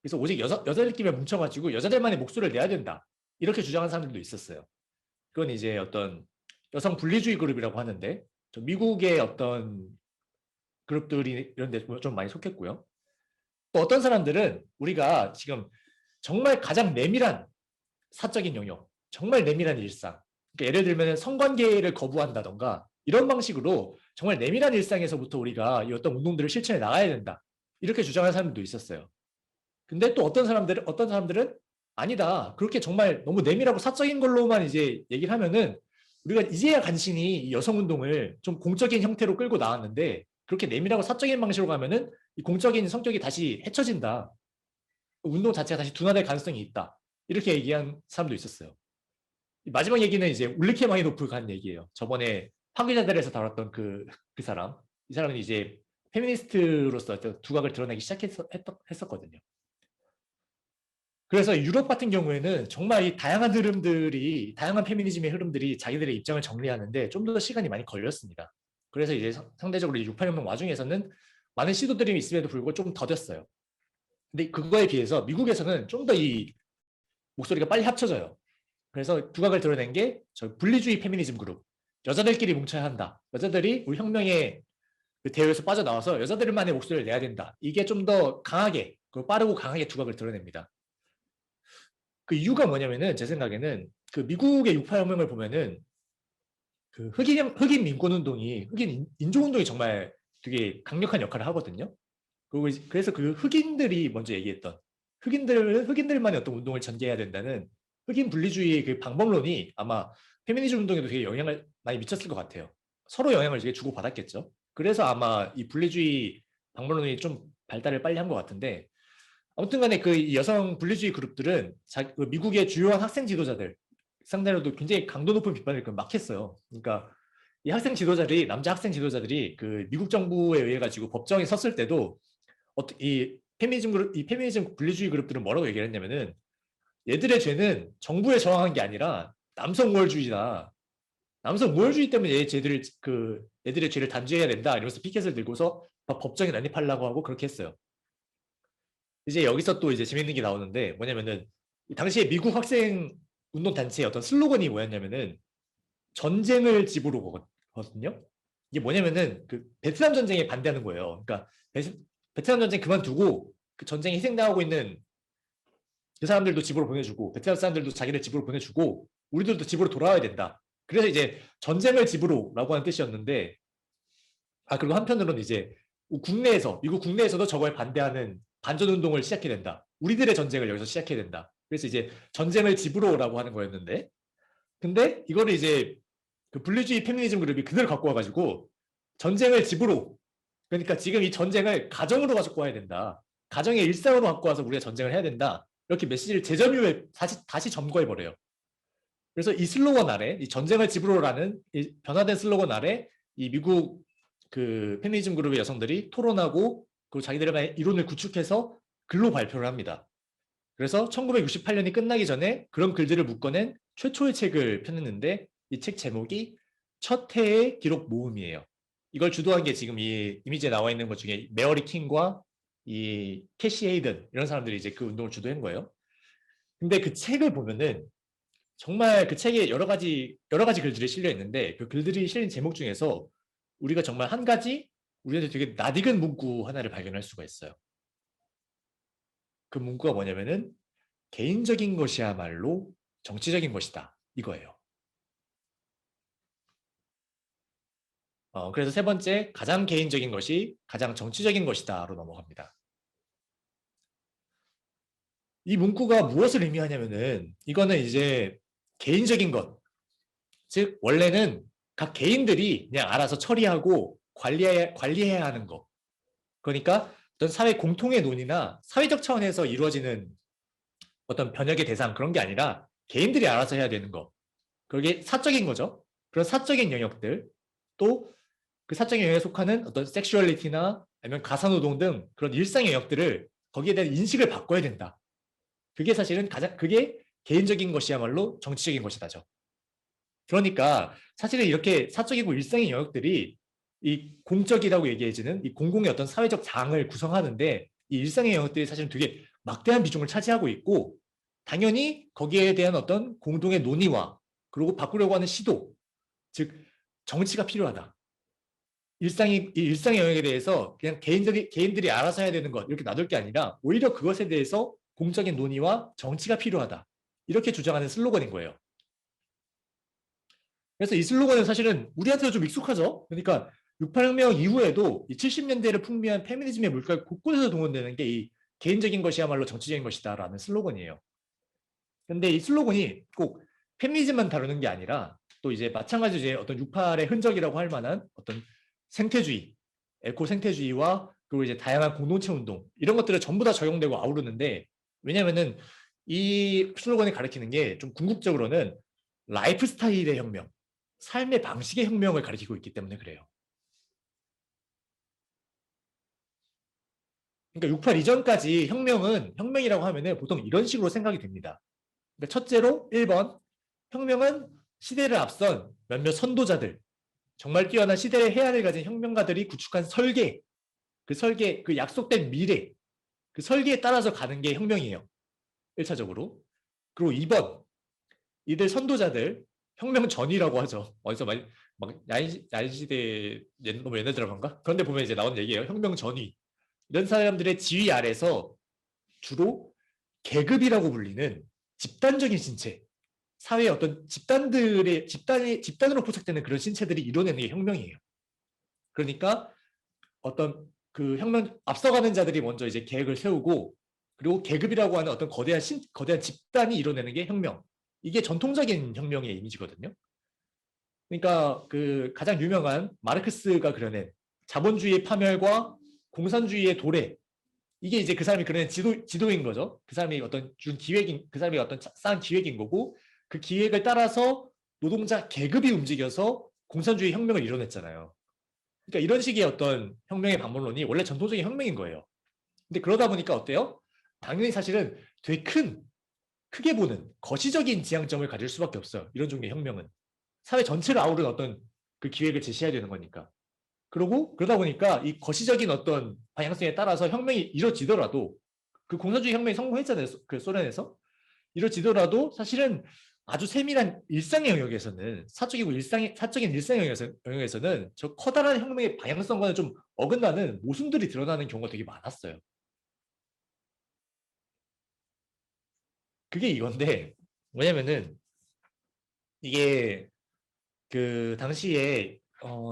그래서 오직 여자들끼리 뭉쳐가지고 여자들만의 목소리를 내야 된다. 이렇게 주장하는 사람들도 있었어요. 그건 이제 어떤 여성 분리주의 그룹이라고 하는데 미국의 어떤 그룹들이 이런 데 좀 많이 속했고요. 또 어떤 사람들은 우리가 지금 정말 가장 내밀한 사적인 영역, 정말 내밀한 일상. 그러니까 예를 들면 성관계를 거부한다던가 이런 방식으로 정말 내밀한 일상에서부터 우리가 이 어떤 운동들을 실천해 나가야 된다. 이렇게 주장하는 사람들도 있었어요. 근데 또 어떤 사람들은 아니다. 그렇게 정말 너무 내밀하고 사적인 걸로만 이제 얘기를 하면은 우리가 이제야 간신히 여성 운동을 좀 공적인 형태로 끌고 나왔는데 그렇게 내밀하고 사적인 방식으로 가면은 이 공적인 성격이 다시 헤쳐진다. 운동 자체가 다시 둔화될 가능성이 있다. 이렇게 얘기한 사람도 있었어요. 마지막 얘기는 이제 울리케 마이노프 간 얘기예요. 저번에 파괴자들에서 다뤘던 그 사람. 이 사람은 이제 페미니스트로서 두각을 드러내기 시작했었거든요. 그래서 유럽 같은 경우에는 정말 이 다양한 페미니즘의 흐름들이 자기들의 입장을 정리하는데 좀 더 시간이 많이 걸렸습니다. 그래서 이제 상대적으로 68혁명 와중에서는 많은 시도들이 있음에도 불구하고 좀 더뎠어요. 근데 그거에 비해서 미국에서는 좀 더 이 목소리가 빨리 합쳐져요. 그래서 두각을 드러낸 게 저 분리주의 페미니즘 그룹. 여자들끼리 뭉쳐야 한다. 여자들이 우리 혁명의 그 대회에서 빠져나와서 여자들만의 목소리를 내야 된다. 이게 좀 더 강하게, 빠르고 강하게 두각을 드러냅니다. 그 이유가 뭐냐면은 제 생각에는 그 미국의 68혁명을 보면은 그 흑인 민권 운동이 흑인 인종 운동이 정말 되게 강력한 역할을 하거든요. 그래서 그 흑인들이 먼저 얘기했던 흑인들만의 어떤 운동을 전개해야 된다는 흑인 분리주의의 그 방법론이 아마 페미니즘 운동에도 되게 영향을 많이 미쳤을 것 같아요. 서로 영향을 되게 주고 받았겠죠. 그래서 아마 이 분리주의 방법론이 좀 발달을 빨리 한 것 같은데 아무튼 간에 그 여성 분리주의 그룹들은 그 미국의 주요한 학생 지도자들 상대로도 굉장히 강도 높은 비판을 막 했어요. 그러니까 이 남자 학생 지도자들이 그 미국 정부에 의해 가지고 법정에 섰을 때도 이 페미니즘 분리주의 그룹들은 뭐라고 얘기를 했냐면은 얘들의 죄는 정부에 저항한 게 아니라 남성 우월주의다. 남성 우월주의 때문에 얘들의 죄를 단죄해야 된다. 이러면서 피켓을 들고서 법정에 난입하려고 하고 그렇게 했어요. 이제 여기서 또 이제 재밌는 게 나오는데 뭐냐면은 당시에 미국 학생 운동 단체의 어떤 슬로건이 뭐였냐면은 전쟁을 집으로 거든요. 이게 뭐냐면은 그 베트남 전쟁에 반대하는 거예요. 그러니까 베트남 전쟁 그만두고 그 전쟁에 희생당하고 있는 그 사람들도 집으로 보내주고 베트남 사람들도 자기네 집으로 보내주고 우리들도 집으로 돌아와야 된다. 그래서 이제 전쟁을 집으로라고 하는 뜻이었는데 그리고 한편으로는 이제 미국 국내에서도 저거에 반대하는 반전 운동을 시작해야 된다. 우리들의 전쟁을 여기서 시작해야 된다. 그래서 이제 전쟁을 집으로라고 하는 거였는데 근데 이거를 이제 그 분리주의 페미니즘 그룹이 그대로 갖고 와가지고 전쟁을 집으로 그러니까 지금 이 전쟁을 가정으로 가지고 와야 된다. 가정의 일상으로 갖고 와서 우리가 전쟁을 해야 된다. 이렇게 메시지를 재점유해 다시 점거해 버려요. 그래서 이 슬로건 아래 이 전쟁을 집으로라는 이 변화된 슬로건 아래 이 미국 그 페미니즘 그룹의 여성들이 토론하고 그 자기들의 이론을 구축해서 글로 발표를 합니다. 그래서 1968년이 끝나기 전에 그런 글들을 묶어낸 최초의 책을 펴냈는데 이 책 제목이 첫 해의 기록 모음이에요. 이걸 주도한 게 지금 이 이미지에 나와 있는 것 중에 메어리 킹과 이 캐시 헤이든 이런 사람들이 이제 그 운동을 주도한 거예요. 근데 그 책을 보면은 정말 그 책에 여러 가지 글들이 실려 있는데 그 글들이 실린 제목 중에서 우리가 정말 한 가지 우리한테 되게 낯익은 문구 하나를 발견할 수가 있어요. 그 문구가 뭐냐면은 개인적인 것이야말로 정치적인 것이다. 이거예요. 그래서 세 번째, 가장 개인적인 것이 가장 정치적인 것이다로 넘어갑니다. 이 문구가 무엇을 의미하냐면은 이거는 이제 개인적인 것, 즉 원래는 각 개인들이 그냥 알아서 처리하고 관리해야 하는 거. 그러니까 어떤 사회 공통의 논의나 사회적 차원에서 이루어지는 어떤 변혁의 대상 그런 게 아니라 개인들이 알아서 해야 되는 거. 그게 사적인 거죠. 그런 사적인 영역들 또 그 사적인 영역에 속하는 어떤 섹슈얼리티나 아니면 가사노동 등 그런 일상 영역들을 거기에 대한 인식을 바꿔야 된다. 그게 사실은 그게 개인적인 것이야말로 정치적인 것이다죠. 그러니까 사실은 이렇게 사적이고 일상의 영역들이 이 공적이라고 얘기해지는 이 공공의 어떤 사회적 장을 구성하는데 이 일상의 영역들이 사실은 되게 막대한 비중을 차지하고 있고 당연히 거기에 대한 어떤 공동의 논의와 그리고 바꾸려고 하는 시도, 즉 정치가 필요하다. 이 일상의 영역에 대해서 그냥 개인들이 알아서 해야 되는 것 이렇게 놔둘 게 아니라 오히려 그것에 대해서 공적인 논의와 정치가 필요하다. 이렇게 주장하는 슬로건인 거예요. 그래서 이 슬로건은 사실은 우리한테도 좀 익숙하죠. 그러니까 68혁명 이후에도 이 70년대를 풍미한 페미니즘의 물결 곳곳에서 동원되는 게 이 개인적인 것이야말로 정치적인 것이다라는 슬로건이에요. 근데 이 슬로건이 꼭 페미니즘만 다루는 게 아니라 또 이제 마찬가지로 이제 어떤 68의 흔적이라고 할 만한 어떤 생태주의, 에코 생태주의와 그리고 이제 다양한 공동체 운동 이런 것들을 전부 다 적용되고 아우르는데 왜냐면은 이 슬로건이 가리키는 게 좀 궁극적으로는 라이프 스타일의 혁명, 삶의 방식의 혁명을 가리키고 있기 때문에 그래요. 그러니까 68 이전까지 혁명은 혁명이라고 하면은 보통 이런 식으로 생각이 됩니다. 그러니까 첫째로 1번 혁명은 시대를 앞선 몇몇 선도자들 정말 뛰어난 시대의 해안을 가진 혁명가들이 구축한 설계 그 설계 그 약속된 미래 그 설계에 따라서 가는 게 혁명이에요. 1차적으로. 그리고 2번 이들 선도자들 혁명 전이라고 하죠. 어디서 막 야인시대 너무 옛날 드라마인가? 그런데 보면 이제 나오는 얘기예요. 혁명 전이 이런 사람들의 지휘 아래서 주로 계급이라고 불리는 집단적인 신체, 사회의 어떤 집단으로 포착되는 그런 신체들이 이뤄내는 게 혁명이에요. 그러니까 어떤 그 혁명 앞서가는 자들이 먼저 이제 계획을 세우고 그리고 계급이라고 하는 어떤 거대한 집단이 이뤄내는 게 혁명. 이게 전통적인 혁명의 이미지거든요. 그러니까 그 가장 유명한 마르크스가 그려낸 자본주의의 파멸과 공산주의의 도래 이게 이제 그 사람이 그런 지도인 거죠. 그 사람이 어떤 준 기획인, 그 사람이 어떤 쌓은 기획인 거고, 그 기획을 따라서 노동자 계급이 움직여서 공산주의 혁명을 이뤄냈잖아요. 그러니까 이런 식의 어떤 혁명의 반문론이 원래 전통적인 혁명인 거예요. 근데 그러다 보니까 어때요? 당연히 사실은 되게 크게 보는 거시적인 지향점을 가질 수밖에 없어요. 이런 종류의 혁명은. 사회 전체를 아우르는 어떤 그 기획을 제시해야 되는 거니까. 그러고 그러다 보니까 이 거시적인 어떤 방향성에 따라서 혁명이 이루어지더라도 그 공산주의 혁명이 성공했잖아요. 그 소련에서. 이루어지더라도 사실은 아주 세밀한 일상의 영역에서는 사적인 일상 영역에서는 저 커다란 혁명의 방향성과는 좀 어긋나는 모순들이 드러나는 경우가 되게 많았어요. 그게 이건데 뭐냐면은 이게 그 당시에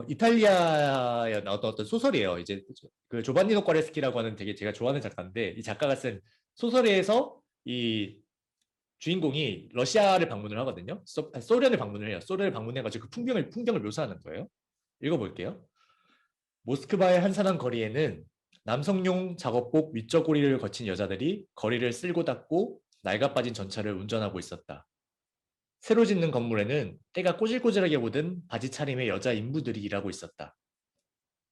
이탈리아에 나왔던 어떤 소설이에요. 이제 그 조반니노 꽈레스키라고 하는 되게 제가 좋아하는 작가인데 이 작가가 쓴 소설에서 이 주인공이 러시아를 방문을 하거든요. 소련을 방문을 해요. 소련을 방문해가지고 그 풍경을 묘사하는 거예요. 읽어볼게요. 모스크바의 한산한 거리에는 남성용 작업복 위쪽 고리를 거친 여자들이 거리를 쓸고 닦고 낡아 빠진 전차를 운전하고 있었다. 새로 짓는 건물에는 때가 꼬질꼬질하게 묻은 바지 차림의 여자 인부들이 일하고 있었다.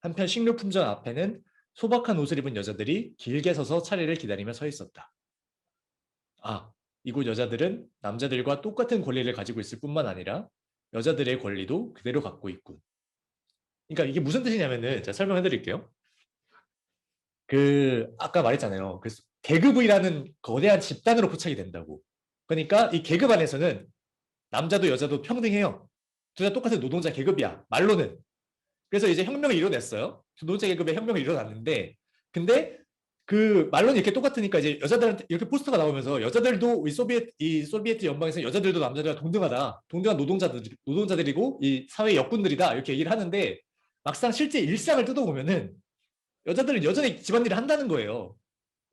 한편 식료품점 앞에는 소박한 옷을 입은 여자들이 길게 서서 차례를 기다리며 서 있었다. 아, 이곳 여자들은 남자들과 똑같은 권리를 가지고 있을 뿐만 아니라 여자들의 권리도 그대로 갖고 있군. 그러니까 이게 무슨 뜻이냐면은 제가 설명해 드릴게요. 그 아까 말했잖아요. 그 계급이라는 거대한 집단으로 포착이 된다고. 그러니까 이 계급 안에서는 남자도 여자도 평등해요. 둘 다 똑같은 노동자 계급이야. 말로는. 그래서 이제 혁명을 이뤄냈어요. 노동자 계급의 혁명을 이뤄났는데 근데 그 말로는 이렇게 똑같으니까 이제 여자들한테 이렇게 포스터가 나오면서 여자들도 이 소비에트 연방에서 여자들도 남자들과 동등하다. 동등한 노동자들이고 이 사회 역군들이다. 이렇게 얘기를 하는데 막상 실제 일상을 뜯어보면은 여자들은 여전히 집안일을 한다는 거예요.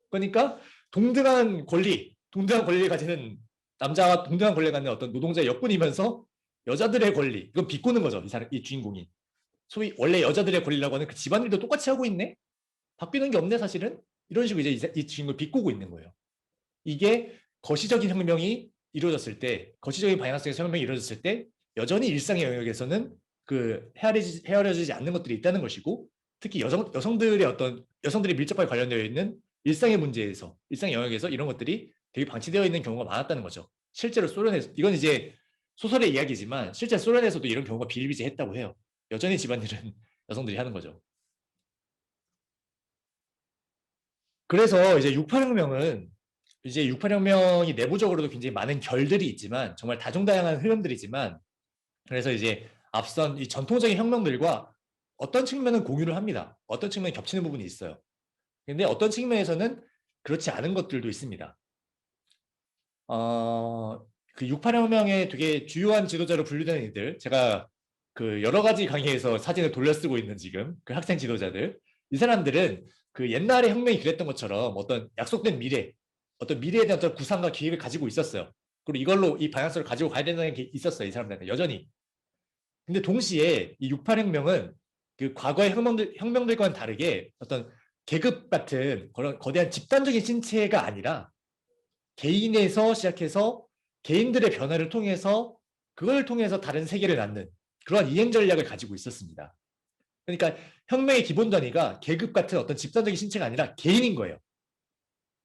그러니까 동등한 권리를 가지는 남자와 동등한 권리를 갖는 어떤 노동자의 역군이면서 여자들의 권리, 이건 비꼬는 거죠. 이 주인공이. 소위 원래 여자들의 권리라고 하는 그 집안일도 똑같이 하고 있네? 바뀌는 게 없네 사실은? 이런 식으로 이제 이 주인공을 비꼬고 있는 거예요. 이게 거시적인 혁명이 이루어졌을 때, 거시적인 방향성에서 혁명이 이루어졌을 때 여전히 일상의 영역에서는 그 헤아려지지 않는 것들이 있다는 것이고 특히 여성들의 어떤 여성들이 밀접하게 관련되어 있는 일상의 문제에서 일상의 영역에서 이런 것들이 되게 방치되어 있는 경우가 많았다는 거죠. 실제로 소련에서 이건 이제 소설의 이야기지만 실제 소련에서도 이런 경우가 비일비재했다고 해요. 여전히 집안일은 여성들이 하는 거죠. 그래서 이제 68혁명은 이제 68혁명이 내부적으로도 굉장히 많은 결들이 있지만 정말 다종다양한 흐름들이지만 그래서 이제 앞선 이 전통적인 혁명들과 어떤 측면은 공유를 합니다. 어떤 측면은 겹치는 부분이 있어요. 근데 어떤 측면에서는 그렇지 않은 것들도 있습니다. 그 68혁명의 되게 주요한 지도자로 분류되는 이들, 제가 그 여러 가지 강의에서 사진을 돌려쓰고 있는 지금 그 학생 지도자들, 이 사람들은 그 옛날에 혁명이 그랬던 것처럼 어떤 약속된 미래, 어떤 미래에 대한 어떤 구상과 계획을 가지고 있었어요. 그리고 이걸로 이 방향성을 가지고 가야 된다는 게 있었어요. 이 사람들한테 여전히. 근데 동시에 이 68혁명은 그 과거의 혁명들과는 다르게 어떤 계급 같은 그런 거대한 집단적인 신체가 아니라 개인에서 시작해서 개인들의 변화를 통해서 그걸 통해서 다른 세계를 낳는 그러한 이행 전략을 가지고 있었습니다. 그러니까 혁명의 기본 단위가 계급 같은 어떤 집단적인 신체가 아니라 개인인 거예요.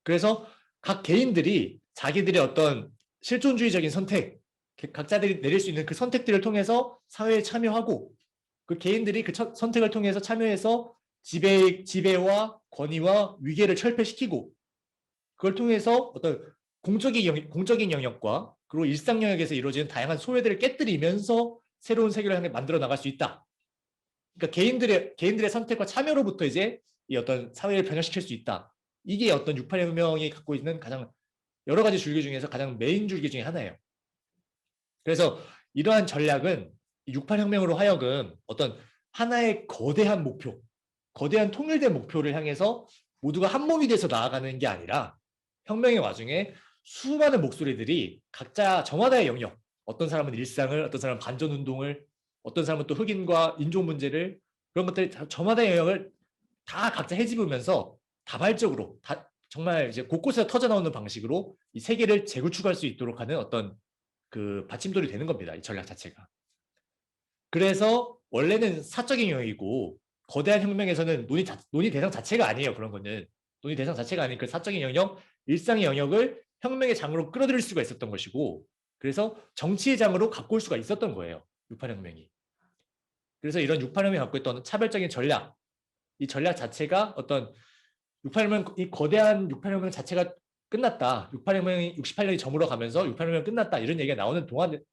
그래서 각 개인들이 자기들의 어떤 실존주의적인 선택, 각자들이 내릴 수 있는 그 선택들을 통해서 사회에 참여하고 그 개인들이 그 선택을 통해서 참여해서 지배와 권위와 위계를 철폐시키고 그걸 통해서 어떤 공적인 영역과 그리고 일상 영역에서 이루어지는 다양한 소외들을 깨뜨리면서 새로운 세계를 만들어 나갈 수 있다. 그러니까 개인들의 선택과 참여로부터 이제 이 어떤 사회를 변화시킬 수 있다. 이게 어떤 68혁명이 갖고 있는 가장 여러 가지 줄기 중에서 가장 메인 줄기 중에 하나예요. 그래서 이러한 전략은 68혁명으로 하여금 어떤 하나의 거대한 목표, 거대한 통일된 목표를 향해서 모두가 한 몸이 돼서 나아가는 게 아니라 혁명의 와중에 수많은 목소리들이 각자 저마다의 영역, 어떤 사람은 일상을, 어떤 사람은 반전운동을, 어떤 사람은 또 흑인과 인종 문제를 그런 것들 저마다의 영역을 다 각자 헤집으면서 다발적으로 정말 이제 곳곳에서 터져 나오는 방식으로 이 세계를 재구축할 수 있도록 하는 어떤 그 받침돌이 되는 겁니다. 이 전략 자체가. 그래서 원래는 사적인 영역이고 거대한 혁명에서는 논의 대상 자체가 아니에요. 그런 거는 논의 대상 자체가 아닌 그 사적인 영역, 일상의 영역을 혁명의 장으로 끌어들일 수가 있었던 것이고 그래서 정치의 장으로 갖고 올 수가 있었던 거예요. 68혁명이. 그래서 이런 68혁명이 갖고 있던 차별적인 전략, 이 전략 자체가 어떤 68혁명, 이 거대한 68혁명 자체가 끝났다. 68혁명이 68년이 저물어 가면서 68혁명이 끝났다. 이런 얘기가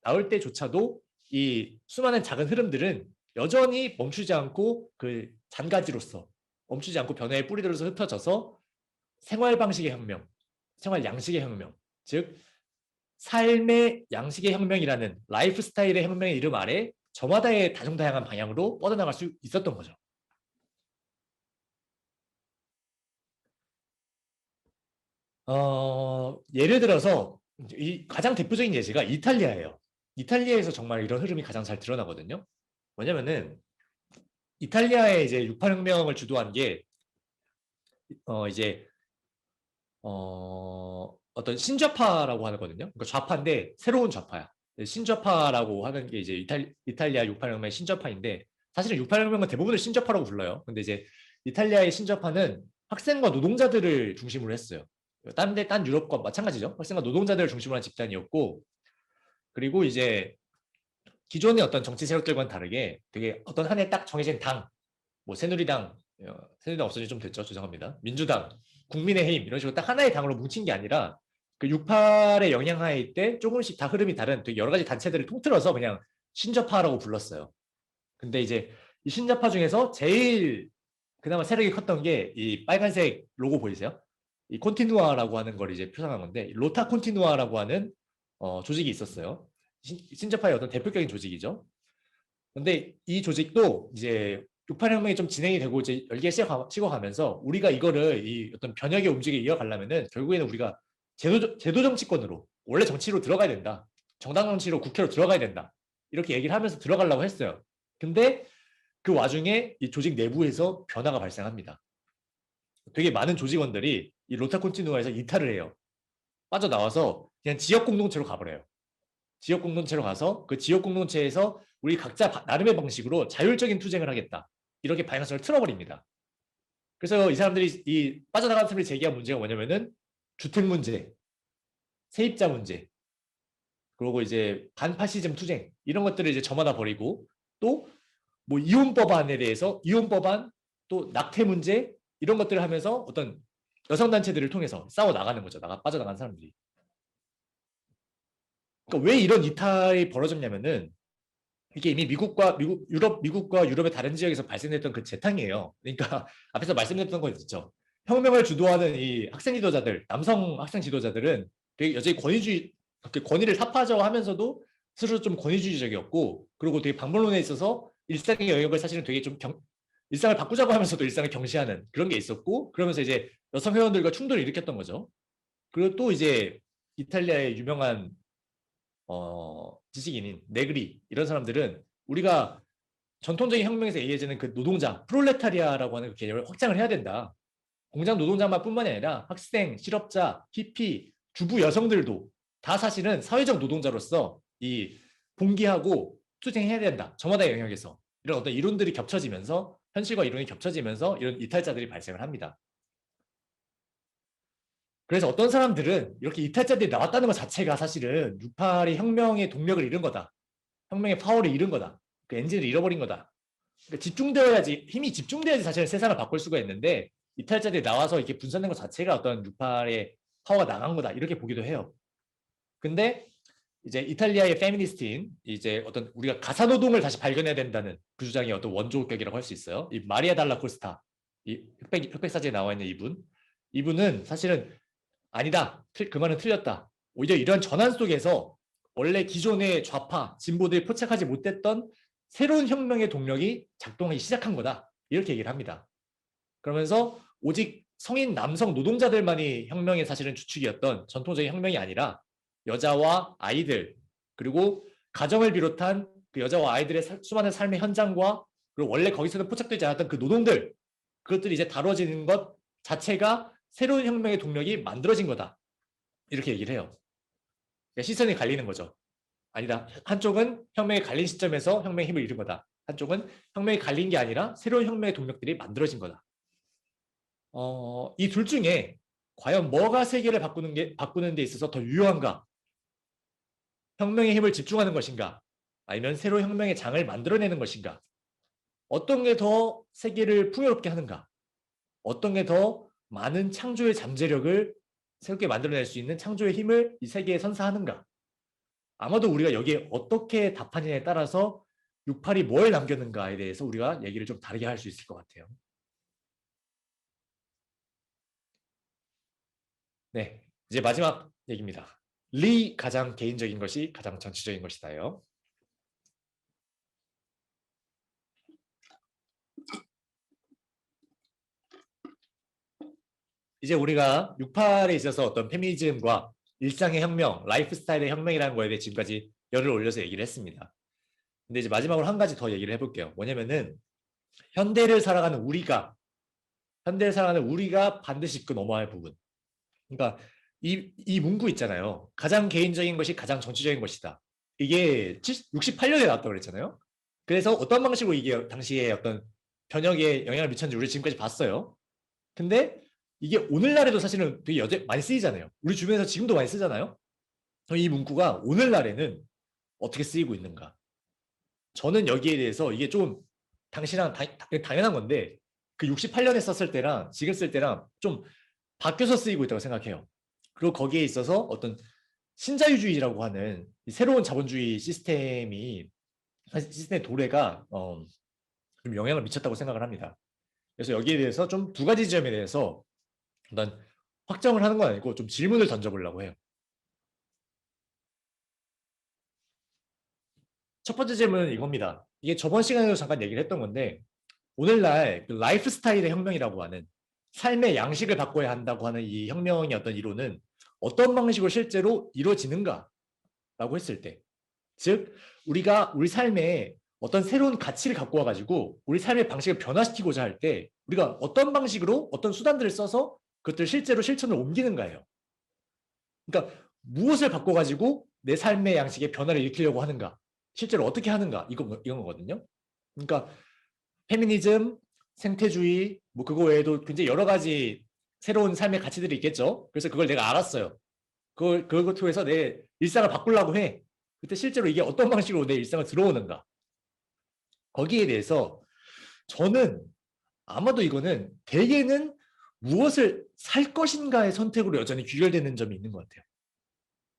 나올 때조차도 이 수많은 작은 흐름들은 여전히 멈추지 않고 그 잔가지로서 멈추지 않고 변화의 뿌리들로서 흩어져서 생활 방식의 혁명, 생활 양식의 혁명, 즉 삶의 양식의 혁명이라는 라이프 스타일의 혁명의 이름 아래 저마다의 다종다양한 방향으로 뻗어나갈 수 있었던 거죠. 예를 들어서 이 가장 대표적인 예시가 이탈리아예요. 이탈리아에서 정말 이런 흐름이 가장 잘 드러나거든요. 뭐냐면은 이탈리아의 이제 68혁명을 주도한 게 이제 어떤 신좌파라고 하거든요. 그러니까 좌파인데 새로운 좌파야. 신좌파라고 하는 게 이제 이탈리아 68혁명의 신좌파인데 사실은 68혁명은 대부분을 신좌파라고 불러요. 근데 이제 이탈리아의 신좌파는 학생과 노동자들을 중심으로 했어요. 딴 유럽과 마찬가지죠. 학생과 노동자들을 중심으로 한 집단이었고 그리고 이제 기존의 어떤 정치 세력들과는 다르게 되게 어떤 한 해 딱 정해진 당, 뭐 새누리당 없어진 지 좀 됐죠. 죄송합니다. 민주당, 국민의힘 이런 식으로 딱 하나의 당으로 뭉친 게 아니라 그 68의 영향하에 때 조금씩 다 흐름이 다른 되게 여러 가지 단체들을 통틀어서 그냥 신좌파라고 불렀어요. 근데 이제 이 신좌파 중에서 제일 그나마 세력이 컸던 게 이 빨간색 로고 보이세요? 이 콘티누아라고 하는 걸 이제 표상한 건데 로타 콘티누아라고 하는 조직이 있었어요. 신좌파의 어떤 대표적인 조직이죠. 근데 이 조직도 이제 68혁명이 좀 진행이 되고 이제 열기가 식어가면서 우리가 이거를 이 어떤 변혁의 움직임을 이어가려면은 결국에는 우리가 제도 정치권으로 원래 정치로 들어가야 된다. 정당 정치로 국회로 들어가야 된다. 이렇게 얘기를 하면서 들어가려고 했어요. 근데 그 와중에 이 조직 내부에서 변화가 발생합니다. 되게 많은 조직원들이 이 로타 콘티누아에서 이탈을 해요. 빠져나와서 그냥 지역 공동체로 가버려요. 지역 공동체로 가서 그 지역 공동체에서 우리 각자 나름의 방식으로 자율적인 투쟁을 하겠다. 이렇게 방향성을 틀어버립니다. 그래서 이 사람들이 이 빠져나간 사람들이 제기한 문제가 뭐냐면은 주택 문제, 세입자 문제, 그리고 이제 반파시즘 투쟁 이런 것들을 이제 저마다 버리고 또 뭐 이혼 법안에 대해서 이혼 법안 또 낙태 문제 이런 것들을 하면서 어떤 여성 단체들을 통해서 싸워 나가는 거죠. 빠져나간 사람들이. 그러니까 왜 이런 이탈이 벌어졌냐면은 이게 이미 미국과 유럽의 다른 지역에서 발생했던 그 재탕이에요. 그러니까 앞에서 말씀드렸던 거 있죠. 혁명을 주도하는 이 학생 지도자들, 남성 학생 지도자들은 되게 여전히 권위주의, 그렇게 권위를 타파하자고 하면서도 스스로 좀 권위주의적이었고, 그리고 되게 방법론에 있어서 일상의 영역을 사실은 되게 좀 일상을 바꾸자고 하면서도 일상을 경시하는 그런 게 있었고, 그러면서 이제 여성 회원들과 충돌을 일으켰던 거죠. 그리고 또 이제 이탈리아의 유명한 지식인인 네그리 이런 사람들은 우리가 전통적인 혁명에서 얘기해지는 그 노동자 프롤레타리아라고 하는 그 개념을 확장을 해야 된다. 공장 노동자만 뿐만이 아니라 학생, 실업자, 히피, 주부 여성들도 다 사실은 사회적 노동자로서 이 봉기하고 투쟁해야 된다. 저마다의 영역에서 이런 어떤 이론들이 겹쳐지면서 현실과 이론이 겹쳐지면서 이런 이탈자들이 발생을 합니다. 그래서 어떤 사람들은 이렇게 이탈자들이 나왔다는 것 자체가 사실은 68이 혁명의 동력을 잃은 거다. 혁명의 파워를 잃은 거다. 그 엔진을 잃어버린 거다. 그러니까 집중되어야지, 힘이 집중돼야지 사실 세상을 바꿀 수가 있는데 이탈자들이 나와서 이렇게 분산된 것 자체가 어떤 68의 파워가 나간 거다. 이렇게 보기도 해요. 근데 이제 이탈리아의 페미니스트인 이제 어떤 우리가 가사 노동을 다시 발견해야 된다는 그 주장이 어떤 원조격이라고 할 수 있어요. 이 마리아 달라 코스타, 이 흑백 사진에 나와 있는 이분은 사실은 아니다. 그 말은 틀렸다. 오히려 이런 전환 속에서 원래 기존의 좌파, 진보들이 포착하지 못했던 새로운 혁명의 동력이 작동하기 시작한 거다. 이렇게 얘기를 합니다. 그러면서 오직 성인 남성 노동자들만이 혁명의 사실은 주축이었던 전통적인 혁명이 아니라 여자와 아이들, 그리고 가정을 비롯한 그 여자와 아이들의 수많은 삶의 현장과 그리고 원래 거기서는 포착되지 않았던 그 노동들, 그것들이 이제 다뤄지는 것 자체가 새로운 혁명의 동력이 만들어진 거다. 이렇게 얘기를 해요. 그러니까 시선이 갈리는 거죠. 아니다. 한쪽은 혁명이 갈린 시점에서 혁명의 힘을 잃은 거다. 한쪽은 혁명이 갈린 게 아니라 새로운 혁명의 동력들이 만들어진 거다. 이 둘 중에 과연 뭐가 세계를 바꾸는 데 있어서 더 유효한가? 혁명의 힘을 집중하는 것인가? 아니면 새로운 혁명의 장을 만들어내는 것인가? 어떤 게 더 세계를 풍요롭게 하는가? 어떤 게 더 많은 창조의 잠재력을 새롭게 만들어낼 수 있는 창조의 힘을 이 세계에 선사하는가? 아마도 우리가 여기에 어떻게 답하느냐에 따라서 68이 뭘 남겼는가에 대해서 우리가 얘기를 좀 다르게 할 수 있을 것 같아요. 네, 이제 마지막 얘기입니다. 리 가장 개인적인 것이 가장 전체적인 것이다요. 이제 우리가 68에 있어서 어떤 페미니즘과 일상의 혁명, 라이프 스타일의 혁명이라는 거에 대해 지금까지 열을 올려서 얘기를 했습니다. 근데 이제 마지막으로 한 가지 더 얘기를 해볼게요. 뭐냐면은 현대를 살아가는 우리가 반드시 짚고 넘어야 할 부분. 그러니까 이 문구 있잖아요. 가장 개인적인 것이 가장 정치적인 것이다. 이게 68년에 나왔다고 그랬잖아요. 그래서 어떤 방식으로 이게 당시에 어떤 변혁에 영향을 미쳤는지 우리 지금까지 봤어요. 근데 이게 오늘날에도 사실은 되게 많이 쓰이잖아요. 우리 주변에서 지금도 많이 쓰잖아요. 이 문구가 오늘날에는 어떻게 쓰이고 있는가? 저는 여기에 대해서 이게 좀 당시랑 당연한 건데 그 68년에 썼을 때랑 지금 쓸 때랑 좀 바뀌어서 쓰이고 있다고 생각해요. 그리고 거기에 있어서 어떤 신자유주의라고 하는 새로운 자본주의 시스템의 도래가 좀 영향을 미쳤다고 생각을 합니다. 그래서 여기에 대해서 좀 두 가지 지점에 대해서 일단 확정을 하는 건 아니고 좀 질문을 던져보려고 해요. 첫 번째 질문은 이겁니다. 이게 저번 시간에도 잠깐 얘기를 했던 건데 오늘날 그 라이프 스타일의 혁명이라고 하는 삶의 양식을 바꿔야 한다고 하는 이 혁명의 어떤 이론은 어떤 방식으로 실제로 이루어지는가라고 했을 때, 즉 우리가 우리 삶에 어떤 새로운 가치를 갖고 와가지고 우리 삶의 방식을 변화시키고자 할 때 우리가 어떤 방식으로 어떤 수단들을 써서 그것들 실제로 실천을 옮기는가예요. 그러니까 무엇을 바꿔가지고 내 삶의 양식에 변화를 일으키려고 하는가, 실제로 어떻게 하는가 이건 거거든요. 그러니까 페미니즘, 생태주의, 뭐 그거 외에도 굉장히 여러 가지 새로운 삶의 가치들이 있겠죠. 그래서 그걸 내가 알았어요. 그걸 통해서 내 일상을 바꾸려고 해. 그때 실제로 이게 어떤 방식으로 내 일상을 들어오는가. 거기에 대해서 저는 아마도 이거는 대개는 무엇을 살 것인가의 선택으로 여전히 귀결되는 점이 있는 것 같아요.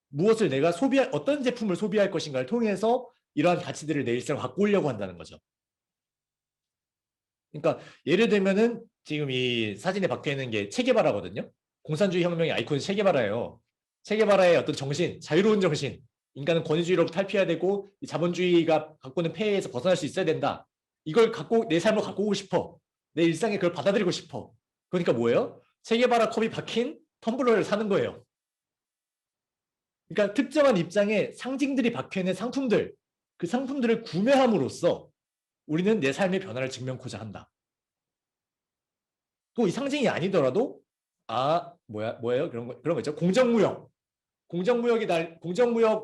무엇을 내가 어떤 제품을 소비할 것인가를 통해서 이러한 가치들을 내 일상을 갖고 오려고 한다는 거죠. 그러니까 예를 들면은 지금 이 사진에 박혀 있는 게 체게바라거든요. 공산주의 혁명의 아이콘이 체게바라예요. 체게바라의 어떤 정신, 자유로운 정신, 인간은 권위주의로부터 탈피해야 되고 이 자본주의가 갖고 있는 폐해에서 벗어날 수 있어야 된다. 이걸 갖고 내 삶을 갖고 오고 싶어. 내 일상에 그걸 받아들이고 싶어. 그러니까 뭐예요? 체게바라 컵이 박힌 텀블러를 사는 거예요. 그러니까 특정한 입장에 상징들이 박혀있는 상품들, 그 상품들을 구매함으로써 우리는 내 삶의 변화를 증명코자 한다. 또 이 상징이 아니더라도 뭐예요? 그런 거 있죠. 공정무역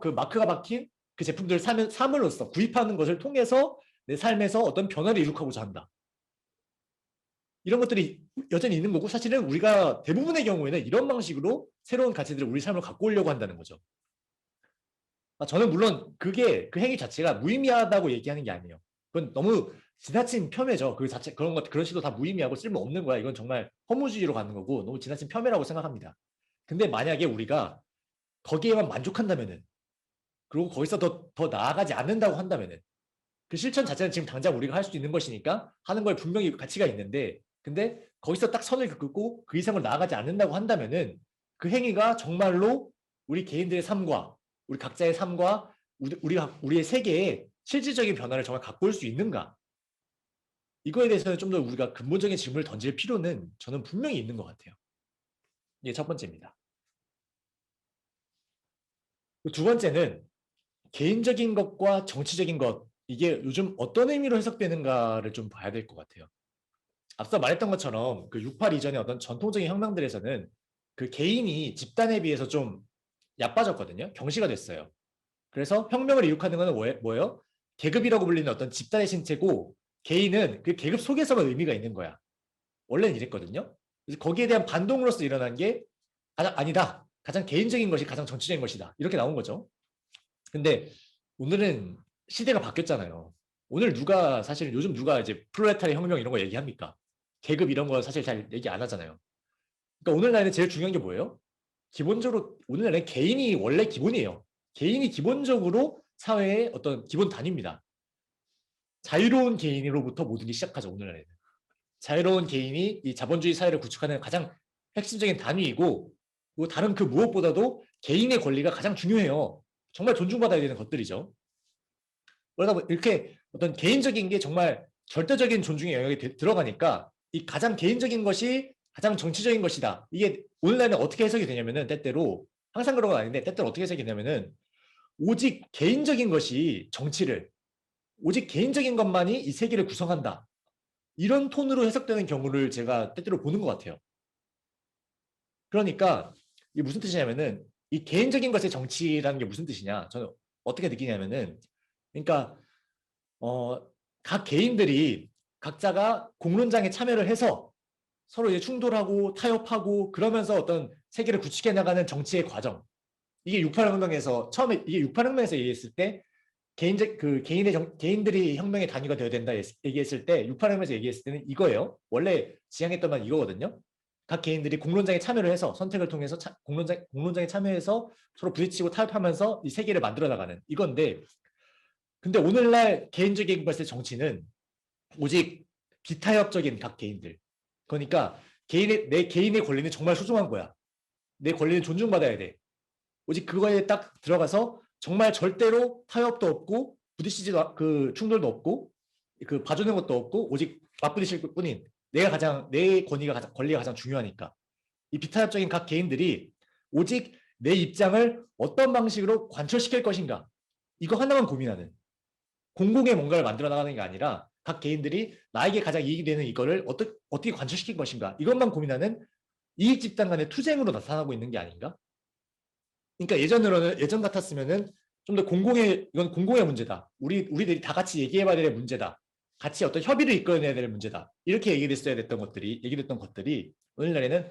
그 마크가 박힌 그 제품들을 삼으로써 구입하는 것을 통해서 내 삶에서 어떤 변화를 이룩하고자 한다. 이런 것들이 여전히 있는 거고 사실은 우리가 대부분의 경우에는 이런 방식으로 새로운 가치들을 우리 삶을 갖고 오려고 한다는 거죠. 저는 물론 그게 그 행위 자체가 무의미하다고 얘기하는 게 아니에요. 그건 너무 지나친 폄훼죠. 그 자체 그런 시도 다 무의미하고 쓸모 없는 거야. 이건 정말 허무주의로 가는 거고 너무 지나친 폄훼라고 생각합니다. 근데 만약에 우리가 거기에만 만족한다면은 그리고 거기서 더 나아가지 않는다고 한다면은 그 실천 자체는 지금 당장 우리가 할 수 있는 것이니까 하는 거에 분명히 가치가 있는데 근데 거기서 딱 선을 긋고 그 이상을 나아가지 않는다고 한다면은 그 행위가 정말로 우리 개인들의 삶과 우리 각자의 삶과 우리의 세계에 실질적인 변화를 정말 갖고 올 수 있는가? 이거에 대해서는 좀 더 우리가 근본적인 질문을 던질 필요는 저는 분명히 있는 것 같아요. 이게 첫 번째입니다. 두 번째는 개인적인 것과 정치적인 것 이게 요즘 어떤 의미로 해석되는가를 좀 봐야 될 것 같아요. 앞서 말했던 것처럼 그 6.8 이전의 어떤 전통적인 혁명들에서는 그 개인이 집단에 비해서 좀 얕빠졌거든요. 경시가 됐어요. 그래서 혁명을 이룩하는 것은 뭐예요? 계급이라고 불리는 어떤 집단의 신체고 개인은 그 계급 속에서만 의미가 있는 거야. 원래는 이랬거든요. 그래서 거기에 대한 반동으로서 일어난 게 아니다. 가장 개인적인 것이 가장 정치적인 것이다. 이렇게 나온 거죠. 근데 오늘은 시대가 바뀌었잖아요. 오늘 사실 요즘 누가 이제 프롤레타리 혁명 이런 거 얘기합니까? 계급 이런 거 사실 잘 얘기 안 하잖아요. 그러니까 오늘날에 제일 중요한 게 뭐예요? 기본적으로 오늘날에 개인이 원래 기본이에요. 개인이 기본적으로 사회의 어떤 기본 단위입니다. 자유로운 개인으로부터 모든 게 시작하죠. 오늘날에는. 자유로운 개인이 이 자본주의 사회를 구축하는 가장 핵심적인 단위이고 다른 그 무엇보다도 개인의 권리가 가장 중요해요. 정말 존중받아야 되는 것들이죠. 그러다 보니 이렇게 어떤 개인적인 게 정말 절대적인 존중의 영역에 들어가니까 이 가장 개인적인 것이 가장 정치적인 것이다. 이게 오늘날은 어떻게 해석이 되냐면은 때때로 항상 그런 건 아닌데 때때로 어떻게 해석이 되냐면은 오직 개인적인 것이 정치를 오직 개인적인 것만이 이 세계를 구성한다. 이런 톤으로 해석되는 경우를 제가 때때로 보는 것 같아요. 그러니까 이게 무슨 뜻이냐면은 이 개인적인 것의 정치라는 게 무슨 뜻이냐? 저는 어떻게 느끼냐면은 그러니까 각 개인들이 각자가 공론장에 참여를 해서 서로 이제 충돌하고 타협하고 그러면서 어떤 세계를 구축해 나가는 정치의 과정. 이게 6.8혁명에서 처음에 이게 6.8혁명에서 얘기했을 때 개인들이 혁명의 단위가 되어야 된다 얘기했을 때 6.8혁명에서 얘기했을 때는 이거예요. 원래 지향했던 건 이거거든요. 각 개인들이 공론장에 참여를 해서 선택을 통해서 공론장에 참여해서 서로 부딪히고 타협하면서 이 세계를 만들어 나가는 이건데 근데 오늘날 개인적인 것의 정치는 오직 비타협적인 각 개인들. 그러니까 내 개인의 권리는 정말 소중한 거야. 내 권리는 존중받아야 돼. 오직 그거에 딱 들어가서 정말 절대로 타협도 없고 부딪히지도 그 충돌도 없고 그 봐주는 것도 없고 오직 맞부딪힐 뿐인 내 권리가 가장 중요하니까 이 비타협적인 각 개인들이 오직 내 입장을 어떤 방식으로 관철시킬 것인가 이거 하나만 고민하는 공공의 뭔가를 만들어 나가는 게 아니라 각 개인들이 나에게 가장 이익이 되는 이거를 어떻게 관철시킬 것인가 이것만 고민하는 이익 집단 간의 투쟁으로 나타나고 있는 게 아닌가? 그러니까 예전 같았으면은 좀 더 이건 공공의 문제다. 우리들이 다 같이 얘기해봐야 될 문제다. 같이 어떤 협의를 이끌어내야 될 문제다. 이렇게 얘기됐던 것들이 오늘날에는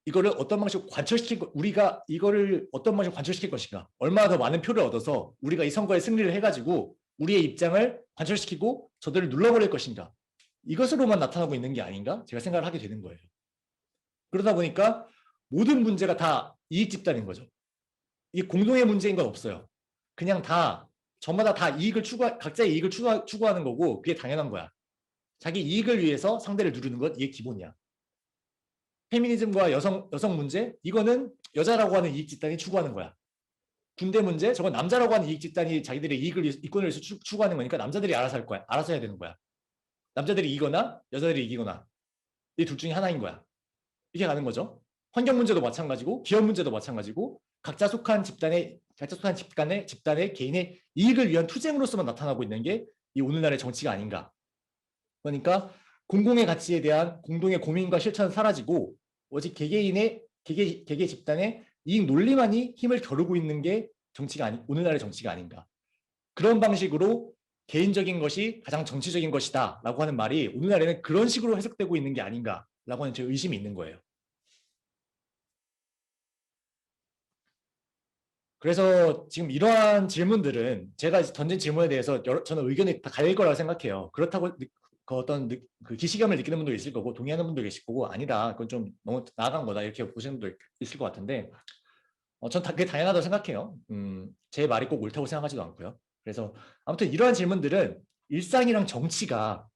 이거를 어떤 방식으로 우리가 이거를 어떤 방식으로 관철시킬 것인가. 얼마나 더 많은 표를 얻어서 우리가 이 선거에 승리를 해가지고 우리의 입장을 관철시키고 저들을 눌러버릴 것인가. 이것으로만 나타나고 있는 게 아닌가? 제가 생각을 하게 되는 거예요. 그러다 보니까 모든 문제가 다 이익 집단인 거죠. 이게 공동의 문제인 건 없어요. 그냥 저마다 다 각자의 이익을 추구하는 거고 그게 당연한 거야. 자기 이익을 위해서 상대를 누르는 것 이게 기본이야. 페미니즘과 여성 문제, 이거는 여자라고 하는 이익 집단이 추구하는 거야. 군대 문제, 저건 남자라고 하는 이익 집단이 자기들의 이권을 위해서 추구하는 거니까 남자들이 알아서 할 거야. 알아서 해야 되는 거야. 남자들이 이기거나 여자들이 이기거나 이 둘 중에 하나인 거야. 이게 가는 거죠. 환경 문제도 마찬가지고 기업 문제도 마찬가지고 각자 속한 집단의 개인의 이익을 위한 투쟁으로서만 나타나고 있는 게 이 오늘날의 정치가 아닌가. 그러니까 공공의 가치에 대한 공동의 고민과 실천은 사라지고 오직 개개 집단의 이익 논리만이 힘을 겨루고 있는 게 오늘날의 정치가 아닌가. 그런 방식으로 개인적인 것이 가장 정치적인 것이다 라고 하는 말이 오늘날에는 그런 식으로 해석되고 있는 게 아닌가라고 하는 제 의심이 있는 거예요. 그래서 지금 이러한 질문들은 제가 던진 질문에 대해서 저는 의견이 다 갈릴 거라고 생각해요. 그렇다고 그 어떤 그 기시감을 느끼는 분도 있을 거고 동의하는 분도 계실 거고 아니다. 그건 좀 너무 나아간 거다. 이렇게 보시는 분도 있을 것 같은데 전 그게 당연하다고 생각해요. 제 말이 꼭 옳다고 생각하지도 않고요. 그래서 아무튼 이러한 질문들은 일상이랑 정치가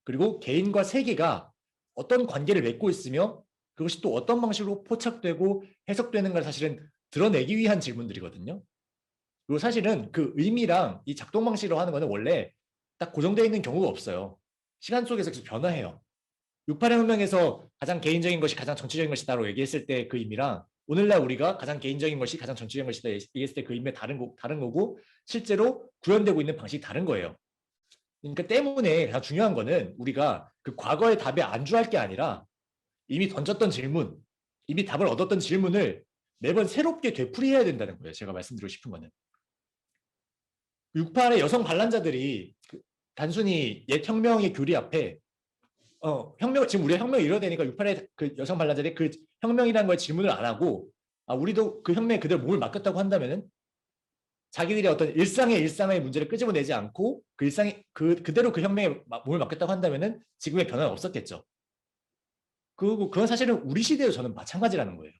그리고 개인과 세계가 어떤 관계를 맺고 있으며 그것이 또 어떤 방식으로 포착되고 해석되는 걸 사실은 드러내기 위한 질문들이거든요. 그리고 사실은 그 의미랑 이 작동 방식으로 하는 거는 원래 딱 고정되어 있는 경우가 없어요. 시간 속에서 계속 변화해요. 68의 혁명에서 가장 개인적인 것이 가장 정치적인 것이다라고 얘기했을 때 그 의미랑 오늘날 우리가 가장 개인적인 것이 가장 정치적인 것이다 얘기했을 때 그 의미가 다른 거고 실제로 구현되고 있는 방식이 다른 거예요. 그러니까 때문에 가장 중요한 거는 우리가 그 과거의 답에 안주할 게 아니라 이미 던졌던 질문, 이미 답을 얻었던 질문을 매번 새롭게 되풀이해야 된다는 거예요. 제가 말씀드리고 싶은 거는. 68의 여성 반란자들이 단순히 옛 혁명의 교리 앞에 지금 우리가 혁명이 이뤄되니까 68의 그 여성 반란자들이 그 혁명이라는 거에 질문을 안 하고 우리도 그 혁명에 그대로 몸을 맡겼다고 한다면은 자기들이 어떤 일상의 문제를 끄집어내지 않고 그대로 그 혁명에 몸을 맡겼다고 한다면은 지금의 변화는 없었겠죠. 그리고 그건 사실은 우리 시대도 저는 마찬가지라는 거예요.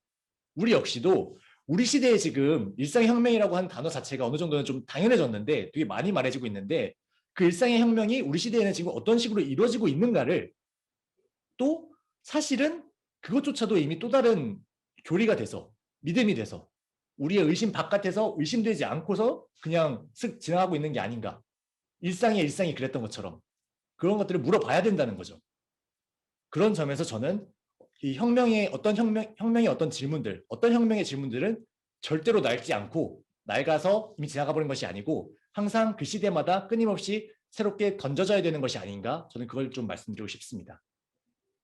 우리 역시도 우리 시대에 지금 일상의 혁명이라고 하는 단어 자체가 어느 정도는 좀 당연해졌는데 되게 많이 말해지고 있는데 그 일상의 혁명이 우리 시대에는 지금 어떤 식으로 이루어지고 있는가를 또 사실은 그것조차도 이미 또 다른 교리가 돼서 믿음이 돼서 우리의 의심 바깥에서 의심되지 않고서 그냥 쓱 지나가고 있는 게 아닌가. 일상이 그랬던 것처럼 그런 것들을 물어봐야 된다는 거죠. 그런 점에서 저는 이 혁명의 어떤 질문들, 어떤 혁명의 질문들은 절대로 낡지 않고 낡아서 이미 지나가 버린 것이 아니고 항상 그 시대마다 끊임없이 새롭게 던져져야 되는 것이 아닌가 저는 그걸 좀 말씀드리고 싶습니다.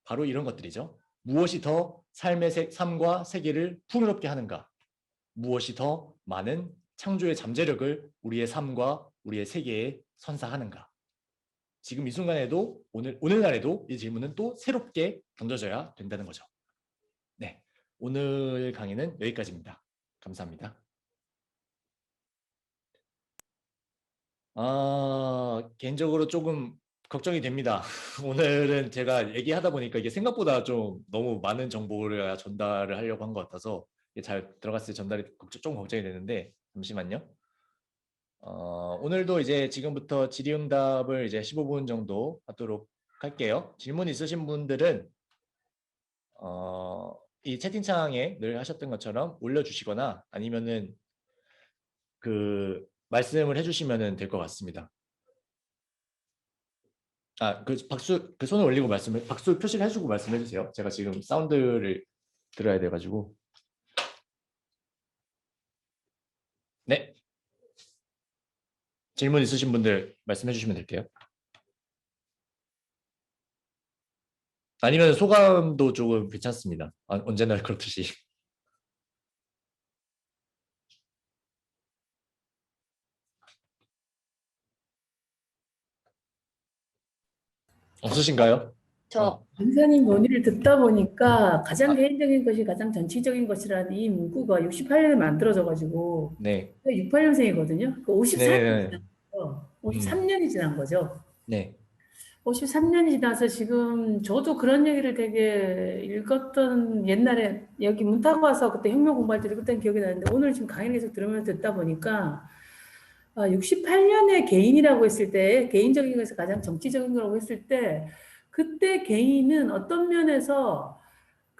바로 이런 것들이죠. 무엇이 더 삶과 세계를 풍요롭게 하는가? 무엇이 더 많은 창조의 잠재력을 우리의 삶과 우리의 세계에 선사하는가? 지금 이 순간에도 오늘날에도 이 질문은 또 새롭게 던져져야 된다는 거죠. 네, 오늘 강의는 여기까지입니다. 감사합니다. 개인적으로 조금 걱정이 됩니다. 오늘은 제가 얘기하다 보니까 이게 생각보다 좀 너무 많은 정보를 전달을 하려고 한 것 같아서 잘 들어갔을 때 전달이 좀 걱정이 되는데 잠시만요. 오늘도 이제 지금부터 질의응답을 이제 15분 정도 하도록 할게요. 질문 있으신 분들은 이 채팅창에 늘 하셨던 것처럼 올려주시거나 아니면은 그 말씀을 해주시면 될 것 같습니다. 그 손을 올리고 박수 표시를 해주고 말씀해 주세요. 제가 지금 사운드를 들어야 돼가지고. 네. 질문 있으신 분들 말씀해 주시면 될게요. 아니면 소감도 조금 괜찮습니다. 언제나 그렇듯이. 없으신가요? 강사님 논의를 듣다 보니까 가장 개인적인 것이 가장 정치적인 것이라는 이 문구가 68년에 만들어져가지고 네. 68년생이거든요. 그 54년이 네. 지난 거죠. 53년이 지난 거죠. 네. 53년이 지나서 지금 저도 그런 얘기를 되게 읽었던 옛날에 여기 문타고 와서 그때 혁명 공부할 때 읽었던 기억이 나는데 오늘 지금 강의를 계속 들으면서 듣다 보니까 68년에 개인이라고 했을 때 개인적인 것에서 가장 정치적인 거라고 했을 때 그때 개인은 어떤 면에서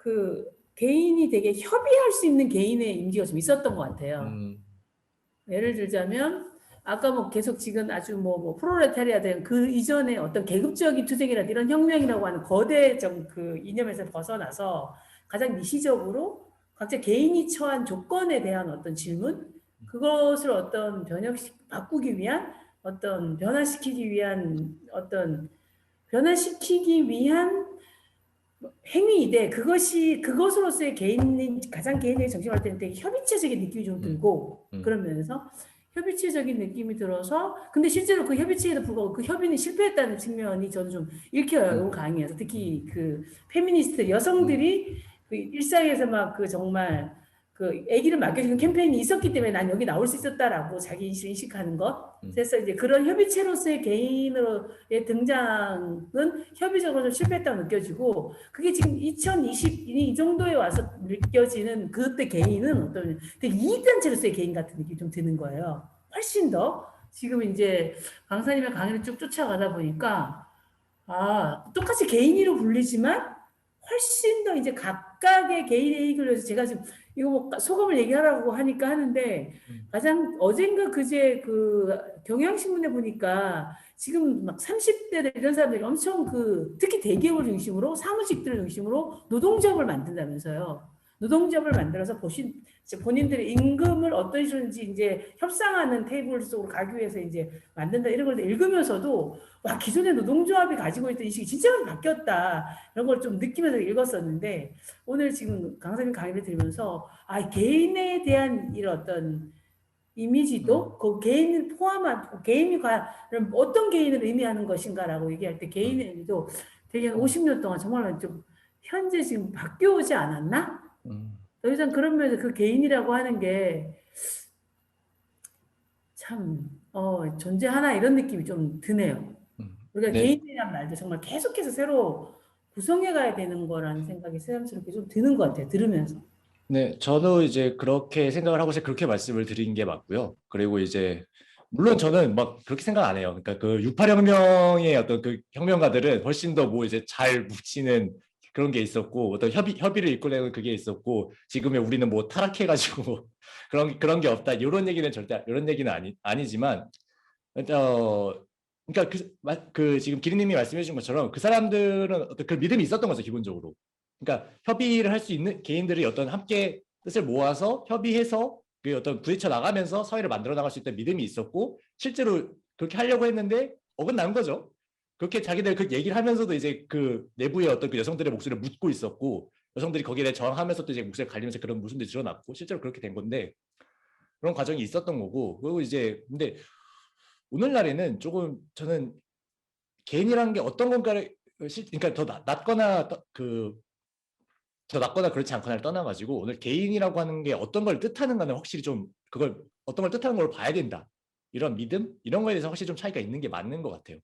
그 개인이 되게 협의할 수 있는 개인의 이미지가 좀 있었던 것 같아요. 예를 들자면 아까 뭐 계속 지금 아주 뭐 프롤레타리아된 그 이전에 어떤 계급적인 투쟁이라든지 이런 혁명이라고 하는 거대적 그 이념에서 벗어나서 가장 미시적으로 각자 개인이 처한 조건에 대한 어떤 질문, 그것을 어떤 바꾸기 위한 어떤 변화시키기 위한 행위인데, 그것으로서의 가장 개인의 정신을 할 때는 되게 협의체적인 느낌이 좀 들고, 그런 면에서 협의체적인 느낌이 들어서, 근데 실제로 그 협의체에도 불구하고 그 협의는 실패했다는 측면이 저는 좀 읽혀요. 이 강의에서. 특히 그 페미니스트 여성들이 그 일상에서 막 그 정말 그 아기를 맡겨주는 캠페인이 있었기 때문에 난 여기 나올 수 있었다라고 자기 인식을 인식하는 것. 그래서 이제 그런 협의체로서의 개인으로의 등장은 협의적으로 좀 실패했다고 느껴지고, 그게 지금 2020이 정도에 와서 느껴지는 그때 개인은 어떤 되게 이익단체로서의 개인 같은 느낌이 좀 드는 거예요. 훨씬 더 지금 이제 강사님의 강의를 쭉 쫓아가다 보니까 똑같이 개인으로 불리지만 훨씬 더 이제 각각의 개인의 이익을 위해서, 제가 지금 이거 뭐 소감을 얘기하라고 하니까 하는데, 가장 어젠가 그제 그 경향신문에 보니까 지금 막 30대들 이런 사람들이 엄청 특히 대기업을 중심으로 사무직들을 중심으로 노동조합을 만든다면서요. 노동조합을 만들어서 본인들의 임금을 어떤 식으로인지 이제 협상하는 테이블 속으로 가기 위해서 이제 만든다, 이런 걸 읽으면서도 와, 기존의 노동조합이 가지고 있던 인식이 진짜 많이 바뀌었다, 이런 걸 좀 느끼면서 읽었었는데, 오늘 지금 강사님 강의를 들으면서 개인에 대한 이런 어떤 이미지도 그 개인을 포함한 개인이 어떤 개인을 의미하는 것인가라고 얘기할 때 개인의 의미도 되게 한 50년 동안 정말 좀 현재 지금 바뀌어오지 않았나? 더 이상 그런 면에서 그 개인이라고 하는 게 참 존재하나, 이런 느낌이 좀 드네요. 우리가 네. 개인이란 말도 정말 계속해서 새로 구성해 가야 되는 거라는 생각이 새삼스럽게 좀 드는 것 같아요, 들으면서. 네, 저도 이제 그렇게 생각을 하고서 그렇게 말씀을 드린 게 맞고요. 그리고 이제 물론 저는 막 그렇게 생각 안 해요. 그러니까 그 68혁명의 어떤 그 혁명가들은 훨씬 더 뭐 이제 잘 뭉치는 그런 게 있었고, 어떤 협의를 이끌어내는 그게 있었고, 지금의 우리는 뭐 타락해가지고 그런 게 없다, 이런 얘기는 절대, 이런 얘기는 아니지만, 그러니까 그 지금 기린님이 말씀해 주신 것처럼 그 사람들은 어떤 그 믿음이 있었던 거죠, 기본적으로. 그러니까 협의를 할 수 있는 개인들이 어떤 함께 뜻을 모아서 협의해서 그 어떤 부딪혀 나가면서 사회를 만들어 나갈 수 있다는 믿음이 있었고, 실제로 그렇게 하려고 했는데 어긋난 거죠. 그렇게 자기들 그 얘기를 하면서도 이제 그 내부의 어떤 그 여성들의 목소리를 묻고 있었고, 여성들이 거기에 대해 저항하면서도 이제 목소리를 갈리면서 그런 모습들이 드러났고, 실제로 그렇게 된 건데, 그런 과정이 있었던 거고. 그리고 이제 근데 오늘날에는 조금 저는 개인이라는 게 어떤 건가를 그러니까 더 낫거나 그렇지 않거나를 떠나가지고, 오늘 개인이라고 하는 게 어떤 걸 뜻하는가는 확실히 좀, 그걸 어떤 걸 뜻하는 걸 봐야 된다, 이런 믿음, 이런 거에 대해서 확실히 좀 차이가 있는 게 맞는 것 같아요.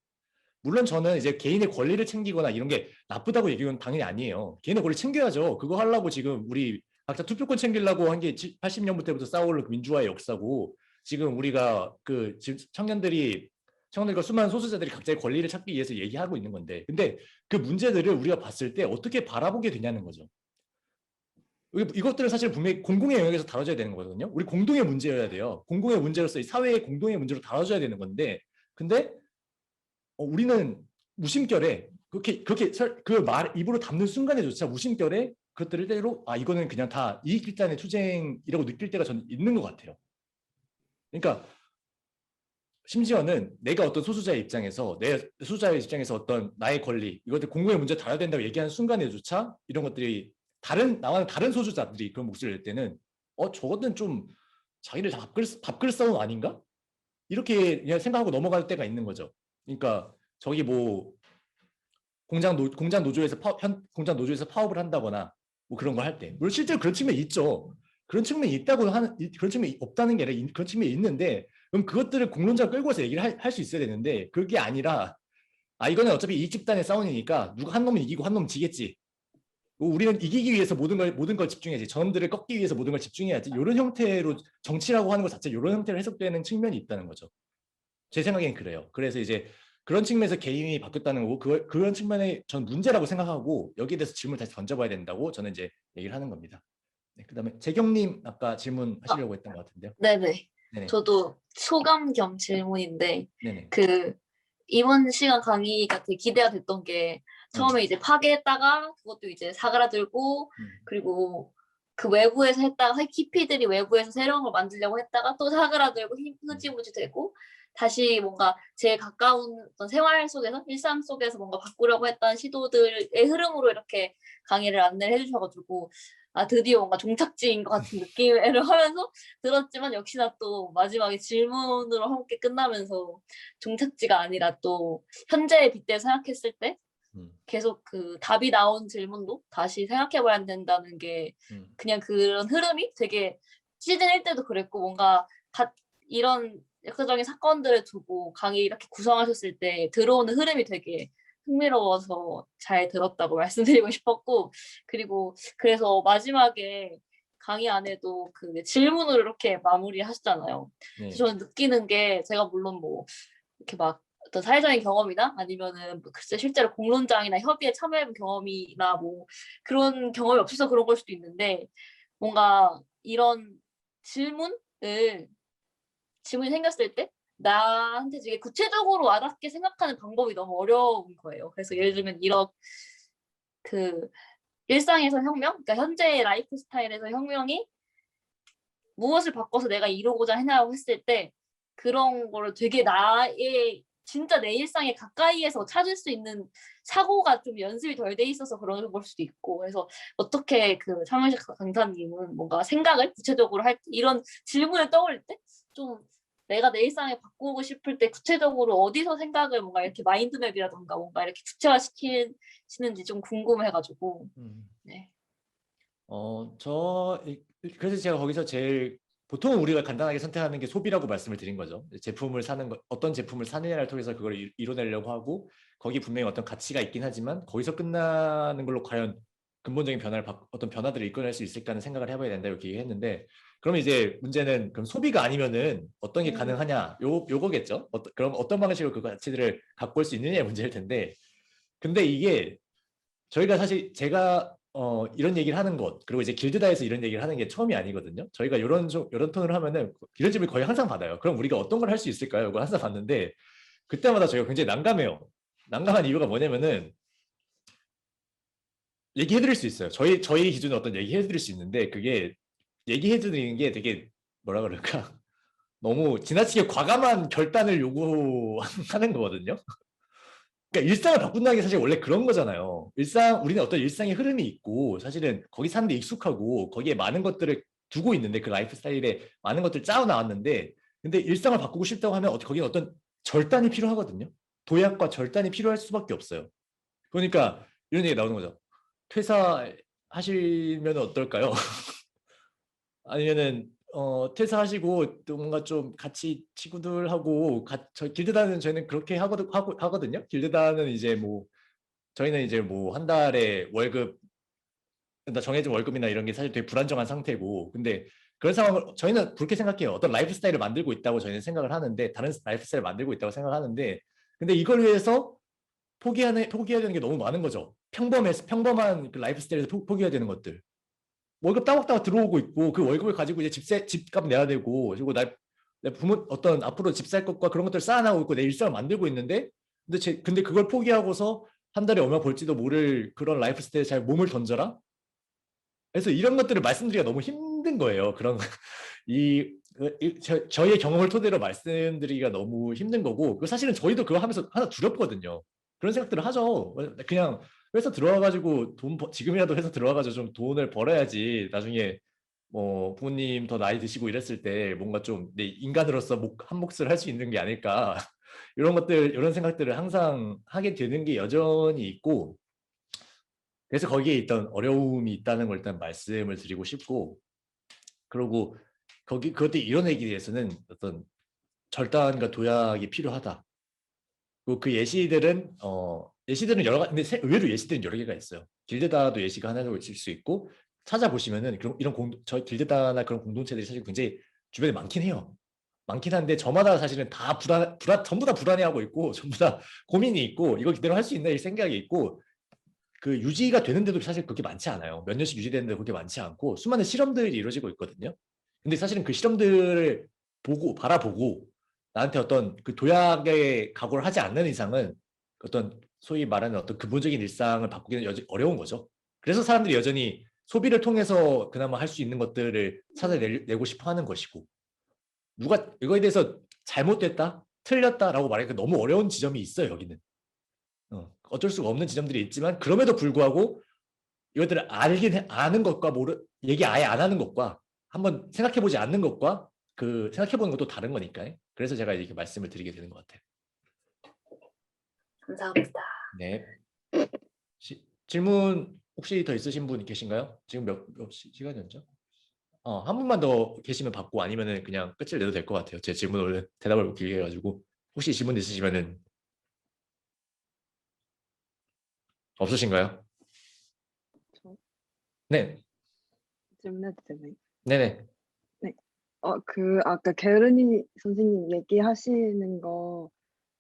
물론 저는 이제 개인의 권리를 챙기거나 이런 게 나쁘다고 얘기하는 당연히 아니에요. 개인의 권리 챙겨야죠. 그거 하려고 지금 우리 각자 투표권 챙기려고 한 게 80년부터부터 싸울 민주화의 역사고, 지금 우리가 그 지금 청년들과 수많은 소수자들이 각자의 권리를 찾기 위해서 얘기하고 있는 건데, 근데 그 문제들을 우리가 봤을 때 어떻게 바라보게 되냐는 거죠. 이것들은 사실 분명히 공공의 영역에서 다뤄져야 되는 거거든요. 우리 공동의 문제여야 돼요. 공공의 문제로서 이 사회의 공동의 문제로 다뤄져야 되는 건데, 근데 우리는 무심결에 그렇게 그 말 입으로 담는 순간에조차 무심결에 그것들을 때로 이거는 그냥 다 이익집단의 투쟁이라고 느낄 때가 저는 있는 것 같아요. 그러니까 심지어는 내가 어떤 소수자의 입장에서 어떤 나의 권리, 이것들 공공의 문제 다뤄야 된다고 얘기하는 순간에조차 이런 것들이 나와는 다른 소수자들이 그런 목소리를 낼 때는 저것은 좀 자기를 다 밥그릇 싸움 아닌가? 이렇게 그냥 생각하고 넘어갈 때가 있는 거죠. 그러니까 저기 뭐 공장 노조에서 파업을 한다거나 뭐 그런 걸 할 때, 물론 실제로 그런 측면이 있죠. 그런 측면이 그런 측면이 없다는 게 아니라 그런 측면이 있는데, 그럼 그것들을 공론장 끌고 와서 얘기를 할 수 있어야 되는데, 그게 아니라 이거는 어차피 이 집단의 싸움이니까 누가 한 놈은 이기고 한 놈은 지겠지, 우리는 이기기 위해서 모든 걸 집중해야지, 저놈들을 꺾기 위해서 모든 걸 집중해야지, 이런 형태로 정치라고 하는 것 자체 이런 형태로 해석되는 측면이 있다는 거죠. 제 생각엔 그래요. 그래서 이제 그런 측면에서 개인이 바뀌었다는 거고 그런 측면에 전 문제라고 생각하고 여기에 대해서 질문을 다시 던져봐야 된다고 저는 이제 얘기를 하는 겁니다. 네, 그다음에 재경님 아까 아, 질문하시려고 했던 것 같은데요. 네네. 네네. 저도 소감 겸 질문인데, 네네. 그, 이번 시간 강의가 되게 기대가 됐던 게, 처음에 이제 파괴했다가, 그것도 이제 사그라들고, 그리고 그 외부에서 했다가, 키피들이 외부에서 새로운 걸 만들려고 했다가, 또 사그라들고, 흐지부지 되고, 다시 뭔가 제일 가까운 어떤 생활 속에서, 일상 속에서 뭔가 바꾸려고 했던 시도들의 흐름으로 이렇게 강의를 안내를 해주셔가지고, 아, 드디어 뭔가 종착지인 것 같은 느낌을 하면서 들었지만 역시나 또 마지막에 질문으로 함께 끝나면서 종착지가 아니라 또 현재에 빗대어 생각했을 때 계속 그 답이 나온 질문도 다시 생각해봐야 된다는 게 그냥 그런 흐름이 되게 시즌 1 때도 그랬고 뭔가 이런 역사적인 사건들을 두고 강의 이렇게 구성하셨을 때 들어오는 흐름이 되게 흥미로워서 잘 들었다고 말씀드리고 싶었고 그리고 그래서 마지막에 강의 안에도 그 질문으로 이렇게 마무리하셨잖아요. 네. 저는 느끼는 게 제가 물론 뭐 이렇게 막 어떤 사회적인 경험이나 아니면은 뭐 글쎄 실제로 공론장이나 협의에 참여해본 경험이나 뭐 그런 경험이 없어서 그런 걸 수도 있는데 뭔가 이런 질문이 생겼을 때 나한테 되게 구체적으로 와닿게 생각하는 방법이 너무 어려운 거예요. 그래서 예를 들면 이런 그 일상에서 혁명, 그러니까 현재의 라이프 스타일에서 혁명이 무엇을 바꿔서 내가 이루고자 해나가고 했을 때 그런 거를 되게 나의 진짜 내 일상에 가까이에서 찾을 수 있는 사고가 좀 연습이 덜 돼 있어서 그런 걸 수도 있고 그래서 어떻게 그 차명식 강사님은 뭔가 생각을 구체적으로 할 때 이런 질문을 떠올릴 때 좀 내가 내 일상에 바꾸고 싶을 때 구체적으로 어디서 생각을 뭔가 이렇게 마인드맵이라던가 뭔가 이렇게 구체화시키시는지 좀 궁금해가지고 네. 그래서 제가 거기서 제일 보통 우리가 간단하게 선택하는 게 소비라고 말씀을 드린 거죠. 제품을 사는 거, 어떤 제품을 사느냐를 통해서 그걸 이뤄내려고 하고 거기 분명히 어떤 가치가 있긴 하지만 거기서 끝나는 걸로 과연 근본적인 어떤 변화들을 이끌어낼 수 있을까는 생각을 해봐야 된다 이렇게 얘기했는데 그러면 이제 문제는 그럼 소비가 아니면은 어떤 게 가능하냐 요거겠죠. 그럼 어떤 방식으로 그 가치들을 갖고 올 수 있느냐의 문제일 텐데 근데 이게 저희가 사실 제가 이런 얘기를 하는 것 그리고 이제 길드다에서 이런 얘기를 하는 게 처음이 아니거든요. 저희가 이런 톤으로 하면은 이런 질문 거의 항상 받아요. 그럼 우리가 어떤 걸 할 수 있을까요? 이거 항상 받는데 그때마다 저희가 굉장히 난감해요. 난감한 이유가 뭐냐면은 얘기해드릴 수 있어요. 저희 기준에 어떤 얘기해드릴 수 있는데 그게 얘기해드리는 게 되게 뭐라 그럴까 너무 지나치게 과감한 결단을 요구하는 거거든요. 그러니까 일상을 바꾼다는 게 사실 원래 그런 거잖아요. 우리는 어떤 일상의 흐름이 있고 사실은 거기 사는 데 익숙하고 거기에 많은 것들을 두고 있는데 그 라이프 스타일에 많은 것들을 짜어 나왔는데 근데 일상을 바꾸고 싶다고 하면 거기는 어떤 절단이 필요하거든요. 도약과 절단이 필요할 수밖에 없어요. 그러니까 이런 얘기 나오는 거죠. 퇴사하시면 어떨까요? 아니면은 퇴사하시고 또 뭔가 좀 같이 친구들하고 길드단은 저희는 그렇게 하거든요. 길드단은 이제 뭐 저희는 이제 뭐 한 달에 월급 정해진 월급이나 이런 게 사실 되게 불안정한 상태고 근데 그런 상황을 저희는 그렇게 생각해요. 어떤 라이프 스타일을 만들고 있다고 저희는 생각을 하는데 다른 라이프 스타일을 만들고 있다고 생각하는데 근데 이걸 위해서 포기해야 되는 게 너무 많은 거죠. 평범한 그 라이프 스타일에서 포기해야 되는 것들. 월급 따박따박 들어오고 있고 그 월급을 가지고 이제 집값 내야 되고 그리고 내 부모 어떤 앞으로 집 살 것과 그런 것들 쌓아나가고 있고 내 일상을 만들고 있는데 근데 그걸 포기하고서 한 달에 얼마 벌지도 모를 그런 라이프 스타일에 잘 몸을 던져라? 그래서 이런 것들을 말씀드리기가 너무 힘든 거예요. 그런 저희의 경험을 토대로 말씀드리기가 너무 힘든 거고 사실은 저희도 그거 하면서 하나 두렵거든요. 그런 생각들을 하죠. 그냥 회사 들어와가지고 지금이라도 회사 들어와가지고 좀 돈을 벌어야지 나중에 뭐 부모님 더 나이 드시고 이랬을 때 뭔가 좀 내 인간으로서 한 몫을 할 수 있는 게 아닐까 이런 생각들을 항상 하게 되는 게 여전히 있고 그래서 거기에 있던 어려움이 있다는 걸 일단 말씀을 드리고 싶고 그리고 그것도 이런 얘기에 대해서는 어떤 절단과 도약이 필요하다. 그리고 그 예시들은 근데 의외로 예시들은 여러 개가 있어요. 길드다도 예시가 하나로 있을 수 있고 찾아보시면은 저 길드다나 그런 공동체들이 사실 굉장히 주변에 많긴 해요. 많긴 한데 저마다 사실은 다 전부 다 불안해하고 있고 전부 다 고민이 있고 이거 그대로 할 수 있나 이 생각이 있고 그 유지가 되는데도 사실 그렇게 많지 않아요. 몇 년씩 유지되는데 그렇게 많지 않고 수많은 실험들이 이루어지고 있거든요. 근데 사실은 그 실험들을 보고 바라보고 나한테 어떤 그 도약의 각오를 하지 않는 이상은 어떤 소위 말하는 어떤 근본적인 일상을 바꾸기는 어려운 거죠. 그래서 사람들이 여전히 소비를 통해서 그나마 할 수 있는 것들을 찾아내고 싶어 하는 것이고 누가 이거에 대해서 잘못됐다, 틀렸다라고 말하기가 너무 어려운 지점이 있어요, 여기는. 어쩔 수가 없는 지점들이 있지만 그럼에도 불구하고 이것들을 아는 것과 얘기 아예 안 하는 것과 한번 생각해보지 않는 것과 그 생각해보는 것도 다른 거니까요. 그래서 제가 이렇게 말씀을 드리게 되는 것 같아요. 감사합니다. 네. 질문 혹시 더 있으신 분 계신가요? 지금 몇 시간이었죠? 한 분만 더 계시면 받고 아니면은 그냥 끝을 내도 될 것 같아요. 제 질문을 대답을 길게 해가지고 혹시 질문 있으시면은 없으신가요? 저 네, 질문해도 되나요? 네네. 네. 아까 게르니 선생님 얘기하시는 거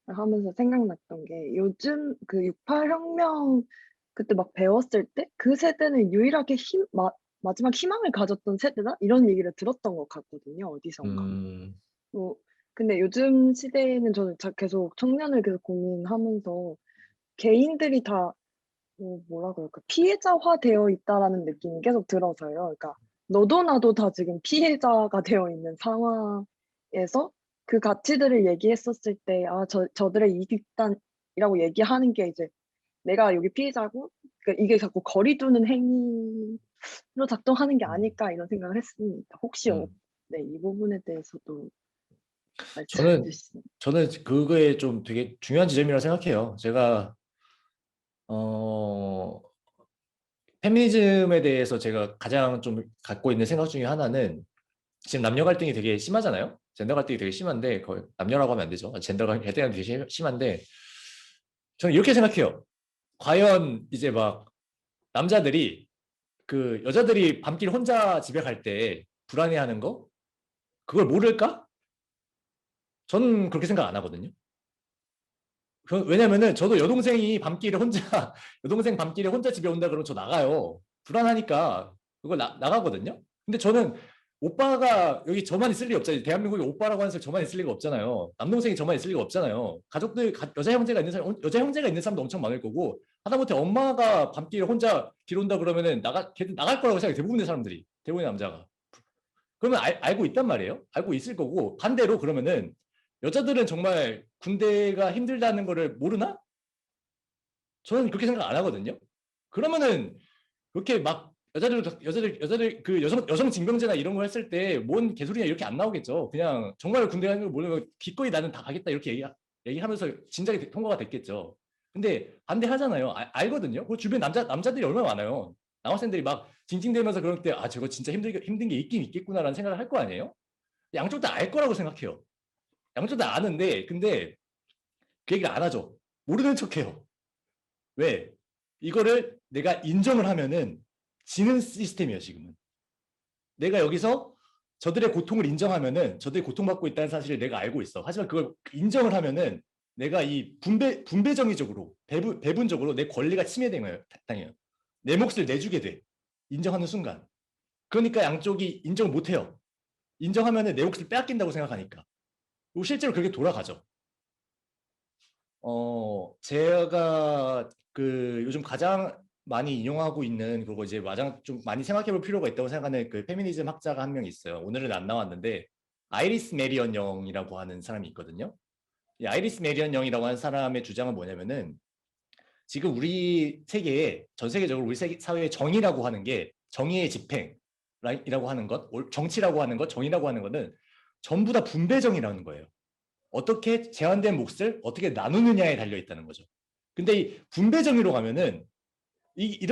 하면서 생각났던 게 요즘 그 68 혁명 그때 막 배웠을 때 그 세대는 유일하게 마지막 희망을 가졌던 세대다? 이런 얘기를 들었던 것 같거든요. 어디선가. 뭐, 근데 요즘 시대에는 저는 계속 청년을 계속 고민하면서 개인들이 다 뭐라 그럴까, 피해자화되어 있다라는 느낌이 계속 들어서요. 그러니까 너도 나도 다 지금 피해자가 되어 있는 상황에서 그 가치들을 얘기했었을 때, 저들의 이익단이라고 얘기하는 게 이제 내가 여기 피해자고, 그러니까 이게 자꾸 거리 두는 행위로 작동하는 게 아닐까 이런 생각을 했습니다. 혹시 네, 이 부분에 대해서도 말씀해 주시면. 저는 그거에 좀 되게 중요한 지점이라고 생각해요. 제가 페미니즘에 대해서 제가 가장 좀 갖고 있는 생각 중에 하나는 지금 남녀 갈등이 되게 심하잖아요. 젠더 갈등이 되게 심한데 거의 남녀라고 하면 안 되죠. 젠더 갈등이 되게 심한데 저는 이렇게 생각해요. 과연 이제 막 남자들이 그 여자들이 밤길 혼자 집에 갈 때 불안해하는 거 그걸 모를까? 저는 그렇게 생각 안 하거든요. 왜냐면은 저도 여동생이 밤길에 혼자 여동생 밤길에 혼자 집에 온다 그러면 저 나가요. 불안하니까 그걸 나가거든요. 근데 저는 오빠가 여기 저만 있을 리 없잖아요. 대한민국에 오빠라고 하는 사람 저만 있을 리가 없잖아요. 남동생이 저만 있을 리가 없잖아요. 가족들 여자 형제가 있는 사람도 엄청 많을 거고 하다못해 엄마가 밤길에 혼자 길 온다 그러면은 걔들 나갈 거라고 생각해. 대부분의 사람들이 대부분의 남자가 그러면 알고 있단 말이에요. 알고 있을 거고 반대로 그러면은 여자들은 정말 군대가 힘들다는 거를 모르나? 저는 그렇게 생각 안 하거든요. 그러면은 그렇게 막 여자들 그 여성 징병제나 이런 거 했을 때 뭔 개소리냐 이렇게 안 나오겠죠. 그냥 정말 군대 가는 걸 모르면 기꺼이 나는 다 가겠다 이렇게 얘기하면서 진작에 통과가 됐겠죠. 근데 반대하잖아요. 알거든요. 그 주변 남자들이 얼마나 많아요. 남학생들이 막 징징대면서 그럴 때 저거 진짜 힘든 게 있긴 있겠구나라는 생각을 할 거 아니에요. 양쪽 다 알 거라고 생각해요. 양쪽 다 아는데 근데 그 얘기를 안 하죠. 모르는 척해요. 왜? 이거를 내가 인정을 하면은 지는 시스템이에요, 지금은. 내가 여기서 저들의 고통을 인정하면은 저들이 고통받고 있다는 사실을 내가 알고 있어. 하지만 그걸 인정을 하면은 내가 이 분배정의적으로 배분적으로 내 권리가 침해되는 거예요. 내 몫을 내주게 돼. 인정하는 순간. 그러니까 양쪽이 인정을 못 해요. 인정하면은 내 몫을 빼앗긴다고 생각하니까. 그리고 실제로 그렇게 돌아가죠. 제가 그 요즘 가장 많이 인용하고 있는 그리고 이제 가장 좀 많이 생각해볼 필요가 있다고 생각하는 그 페미니즘 학자가 한 명 있어요. 오늘은 안 나왔는데 아이리스 메리언 영이라고 하는 사람이 있거든요. 이 아이리스 메리언 영이라고 하는 사람의 주장은 뭐냐면은 지금 우리 세계에 전 세계적으로 우리 사회의 정의라고 하는 게 정의의 집행이라고 하는 것, 정치라고 하는 것, 정의라고 하는 것은 전부 다 분배정이라는 거예요. 어떻게 제한된 몫을 어떻게 나누느냐에 달려 있다는 거죠. 근데 이 분배 정의로 가면은 이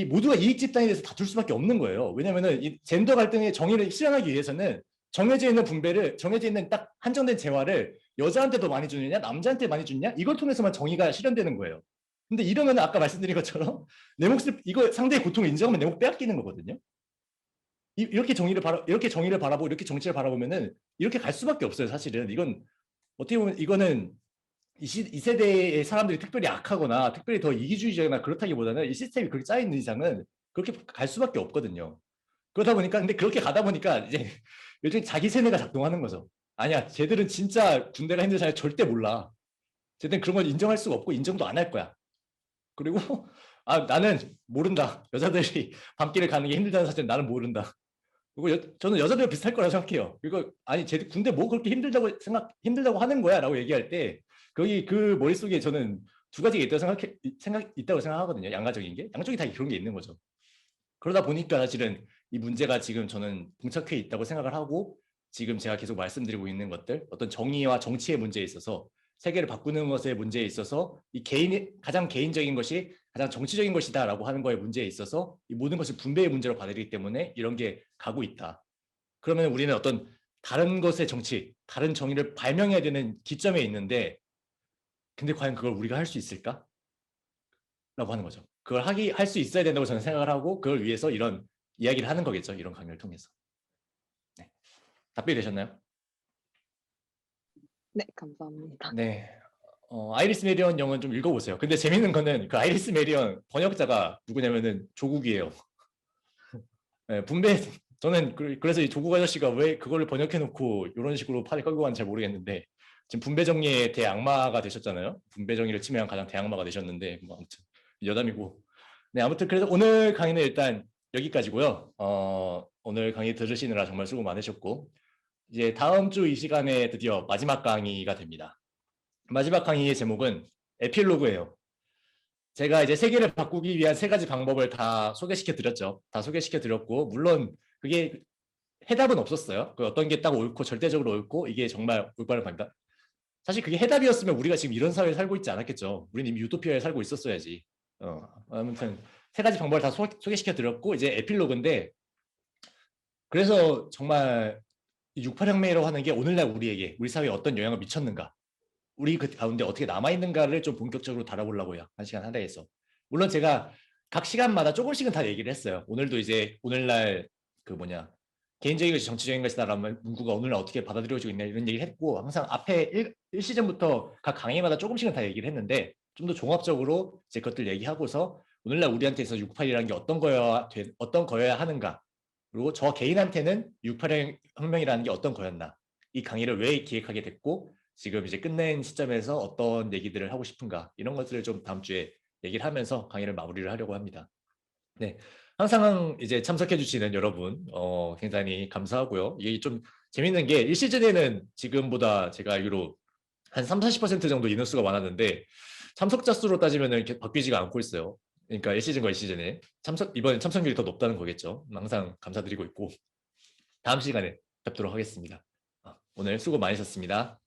모두가 이익 집단에 대해서 다툴 수밖에 없는 거예요. 왜냐면은 이 젠더 갈등의 정의를 실현하기 위해서는 정해져 있는 분배를 정해져 있는 딱 한정된 재화를 여자한테 더 많이 주느냐 남자한테 많이 주느냐 이걸 통해서만 정의가 실현되는 거예요. 근데 이러면 아까 말씀드린 것처럼 내 몫을 이거 상대의 고통을 인정하면 내 몫 빼앗기는 거거든요. 이렇게 정의를 바라보고 이렇게 정치를 바라보면은 이렇게 갈 수밖에 없어요. 사실은 이건 어떻게 보면 이거는 이 세대의 사람들이 특별히 악하거나 특별히 더 이기주의자거나 그렇다기보다는 이 시스템이 그렇게 짜여 있는 이상은 그렇게 갈 수밖에 없거든요. 그러다 보니까 근데 그렇게 가다 보니까 이제 요즘 자기 세뇌가 작동하는 거죠. 아니야, 쟤들은 진짜 군대가 힘들지 않아 절대 몰라. 쟤들은 그런 걸 인정할 수가 없고 인정도 안 할 거야. 그리고 아 나는 모른다. 여자들이 밤길을 가는 게 힘들다는 사실 나는 모른다. 그리고 저는 여자들 비슷할 거라 생각해요. 그리고 아니 쟤 군대 뭐 그렇게 힘들다고 하는 거야라고 얘기할 때 거기 그 머릿속에 저는 두 가지가 있다고 있다고 생각하거든요. 양가적인 게 양쪽이 다 그런 게 있는 거죠. 그러다 보니까 사실은 이 문제가 지금 저는 봉착해 있다고 생각을 하고 지금 제가 계속 말씀드리고 있는 것들 어떤 정의와 정치의 문제에 있어서 세계를 바꾸는 것의 문제에 있어서 이 가장 개인적인 것이 가장 정치적인 것이다라고 하는 거에 문제에 있어서 이 모든 것을 분배의 문제로 받아들이기 때문에 이런 게 가고 있다. 그러면 우리는 어떤 다른 것의 정치, 다른 정의를 발명해야 되는 기점에 있는데 근데 과연 그걸 우리가 할 수 있을까? 라고 하는 거죠. 그걸 할 수 있어야 된다고 저는 생각을 하고 그걸 위해서 이런 이야기를 하는 거겠죠. 이런 강의를 통해서. 네. 답변이 되셨나요? 네, 감사합니다. 네. 아이리스 메리언 영은 좀 읽어보세요. 근데 재밌는 거는 그 아이리스 메리언 번역자가 누구냐면은 조국이에요. 네, 저는 그래서 이 조국 아저씨가 왜 그거를 번역해놓고 이런 식으로 팔을 끌고 가는지 잘 모르겠는데 지금 분배 정의의 대악마가 되셨잖아요. 분배 정의를 침해한 가장 대악마가 되셨는데 뭐 아무튼 여담이고. 네, 아무튼 그래서 오늘 강의는 일단 여기까지고요. 오늘 강의 들으시느라 정말 수고 많으셨고 이제 다음 주 이 시간에 드디어 마지막 강의가 됩니다. 마지막 강의의 제목은 에필로그예요. 제가 이제 세계를 바꾸기 위한 세 가지 방법을 다 소개시켜 드렸죠. 다 소개시켜 드렸고 물론 그게 해답은 없었어요. 그 어떤 게 딱 옳고 절대적으로 옳고 이게 정말 올바른 방법. 사실 그게 해답이었으면 우리가 지금 이런 사회에 살고 있지 않았겠죠. 우리는 이미 유토피아에 살고 있었어야지. 아무튼 세 가지 방법을 다 소개시켜 드렸고 이제 에필로그인데 그래서 정말 68혁명이라고 하는 게 오늘날 우리에게 우리 사회에 어떤 영향을 미쳤는가 우리 그 가운데 어떻게 남아있는가를 좀 본격적으로 달아보려고요. 한 시간 하나에서. 물론 제가 각 시간마다 조금씩은 다 얘기를 했어요. 오늘도 이제 오늘날 개인적인 것이 정치적인 것이다라는 문구가 오늘날 어떻게 받아들여지고 있냐 이런 얘기를 했고 항상 앞에 1시즌부터 각 강의마다 조금씩은 다 얘기를 했는데 좀 더 종합적으로 이제 그것들 얘기하고서 오늘날 우리한테 있어서 68이라는 게 어떤 거여야 하는가 그리고 저 개인한테는 68혁명이라는 게 어떤 거였나 이 강의를 왜 기획하게 됐고 지금 이제 끝낸 시점에서 어떤 얘기들을 하고 싶은가 이런 것들을 좀 다음 주에 얘기를 하면서 강의를 마무리를 하려고 합니다. 네, 항상 이제 참석해 주시는 여러분 굉장히 감사하고요. 이게 좀 재밌는 게 1시즌에는 지금보다 제가 알기로 한 30-40% 정도 인원수가 많았는데 참석자 수로 따지면 이렇게 바뀌지가 않고 있어요. 그러니까 1시즌과 2시즌에 이번엔 참석률이 더 높다는 거겠죠. 항상 감사드리고 있고 다음 시간에 뵙도록 하겠습니다. 오늘 수고 많으셨습니다.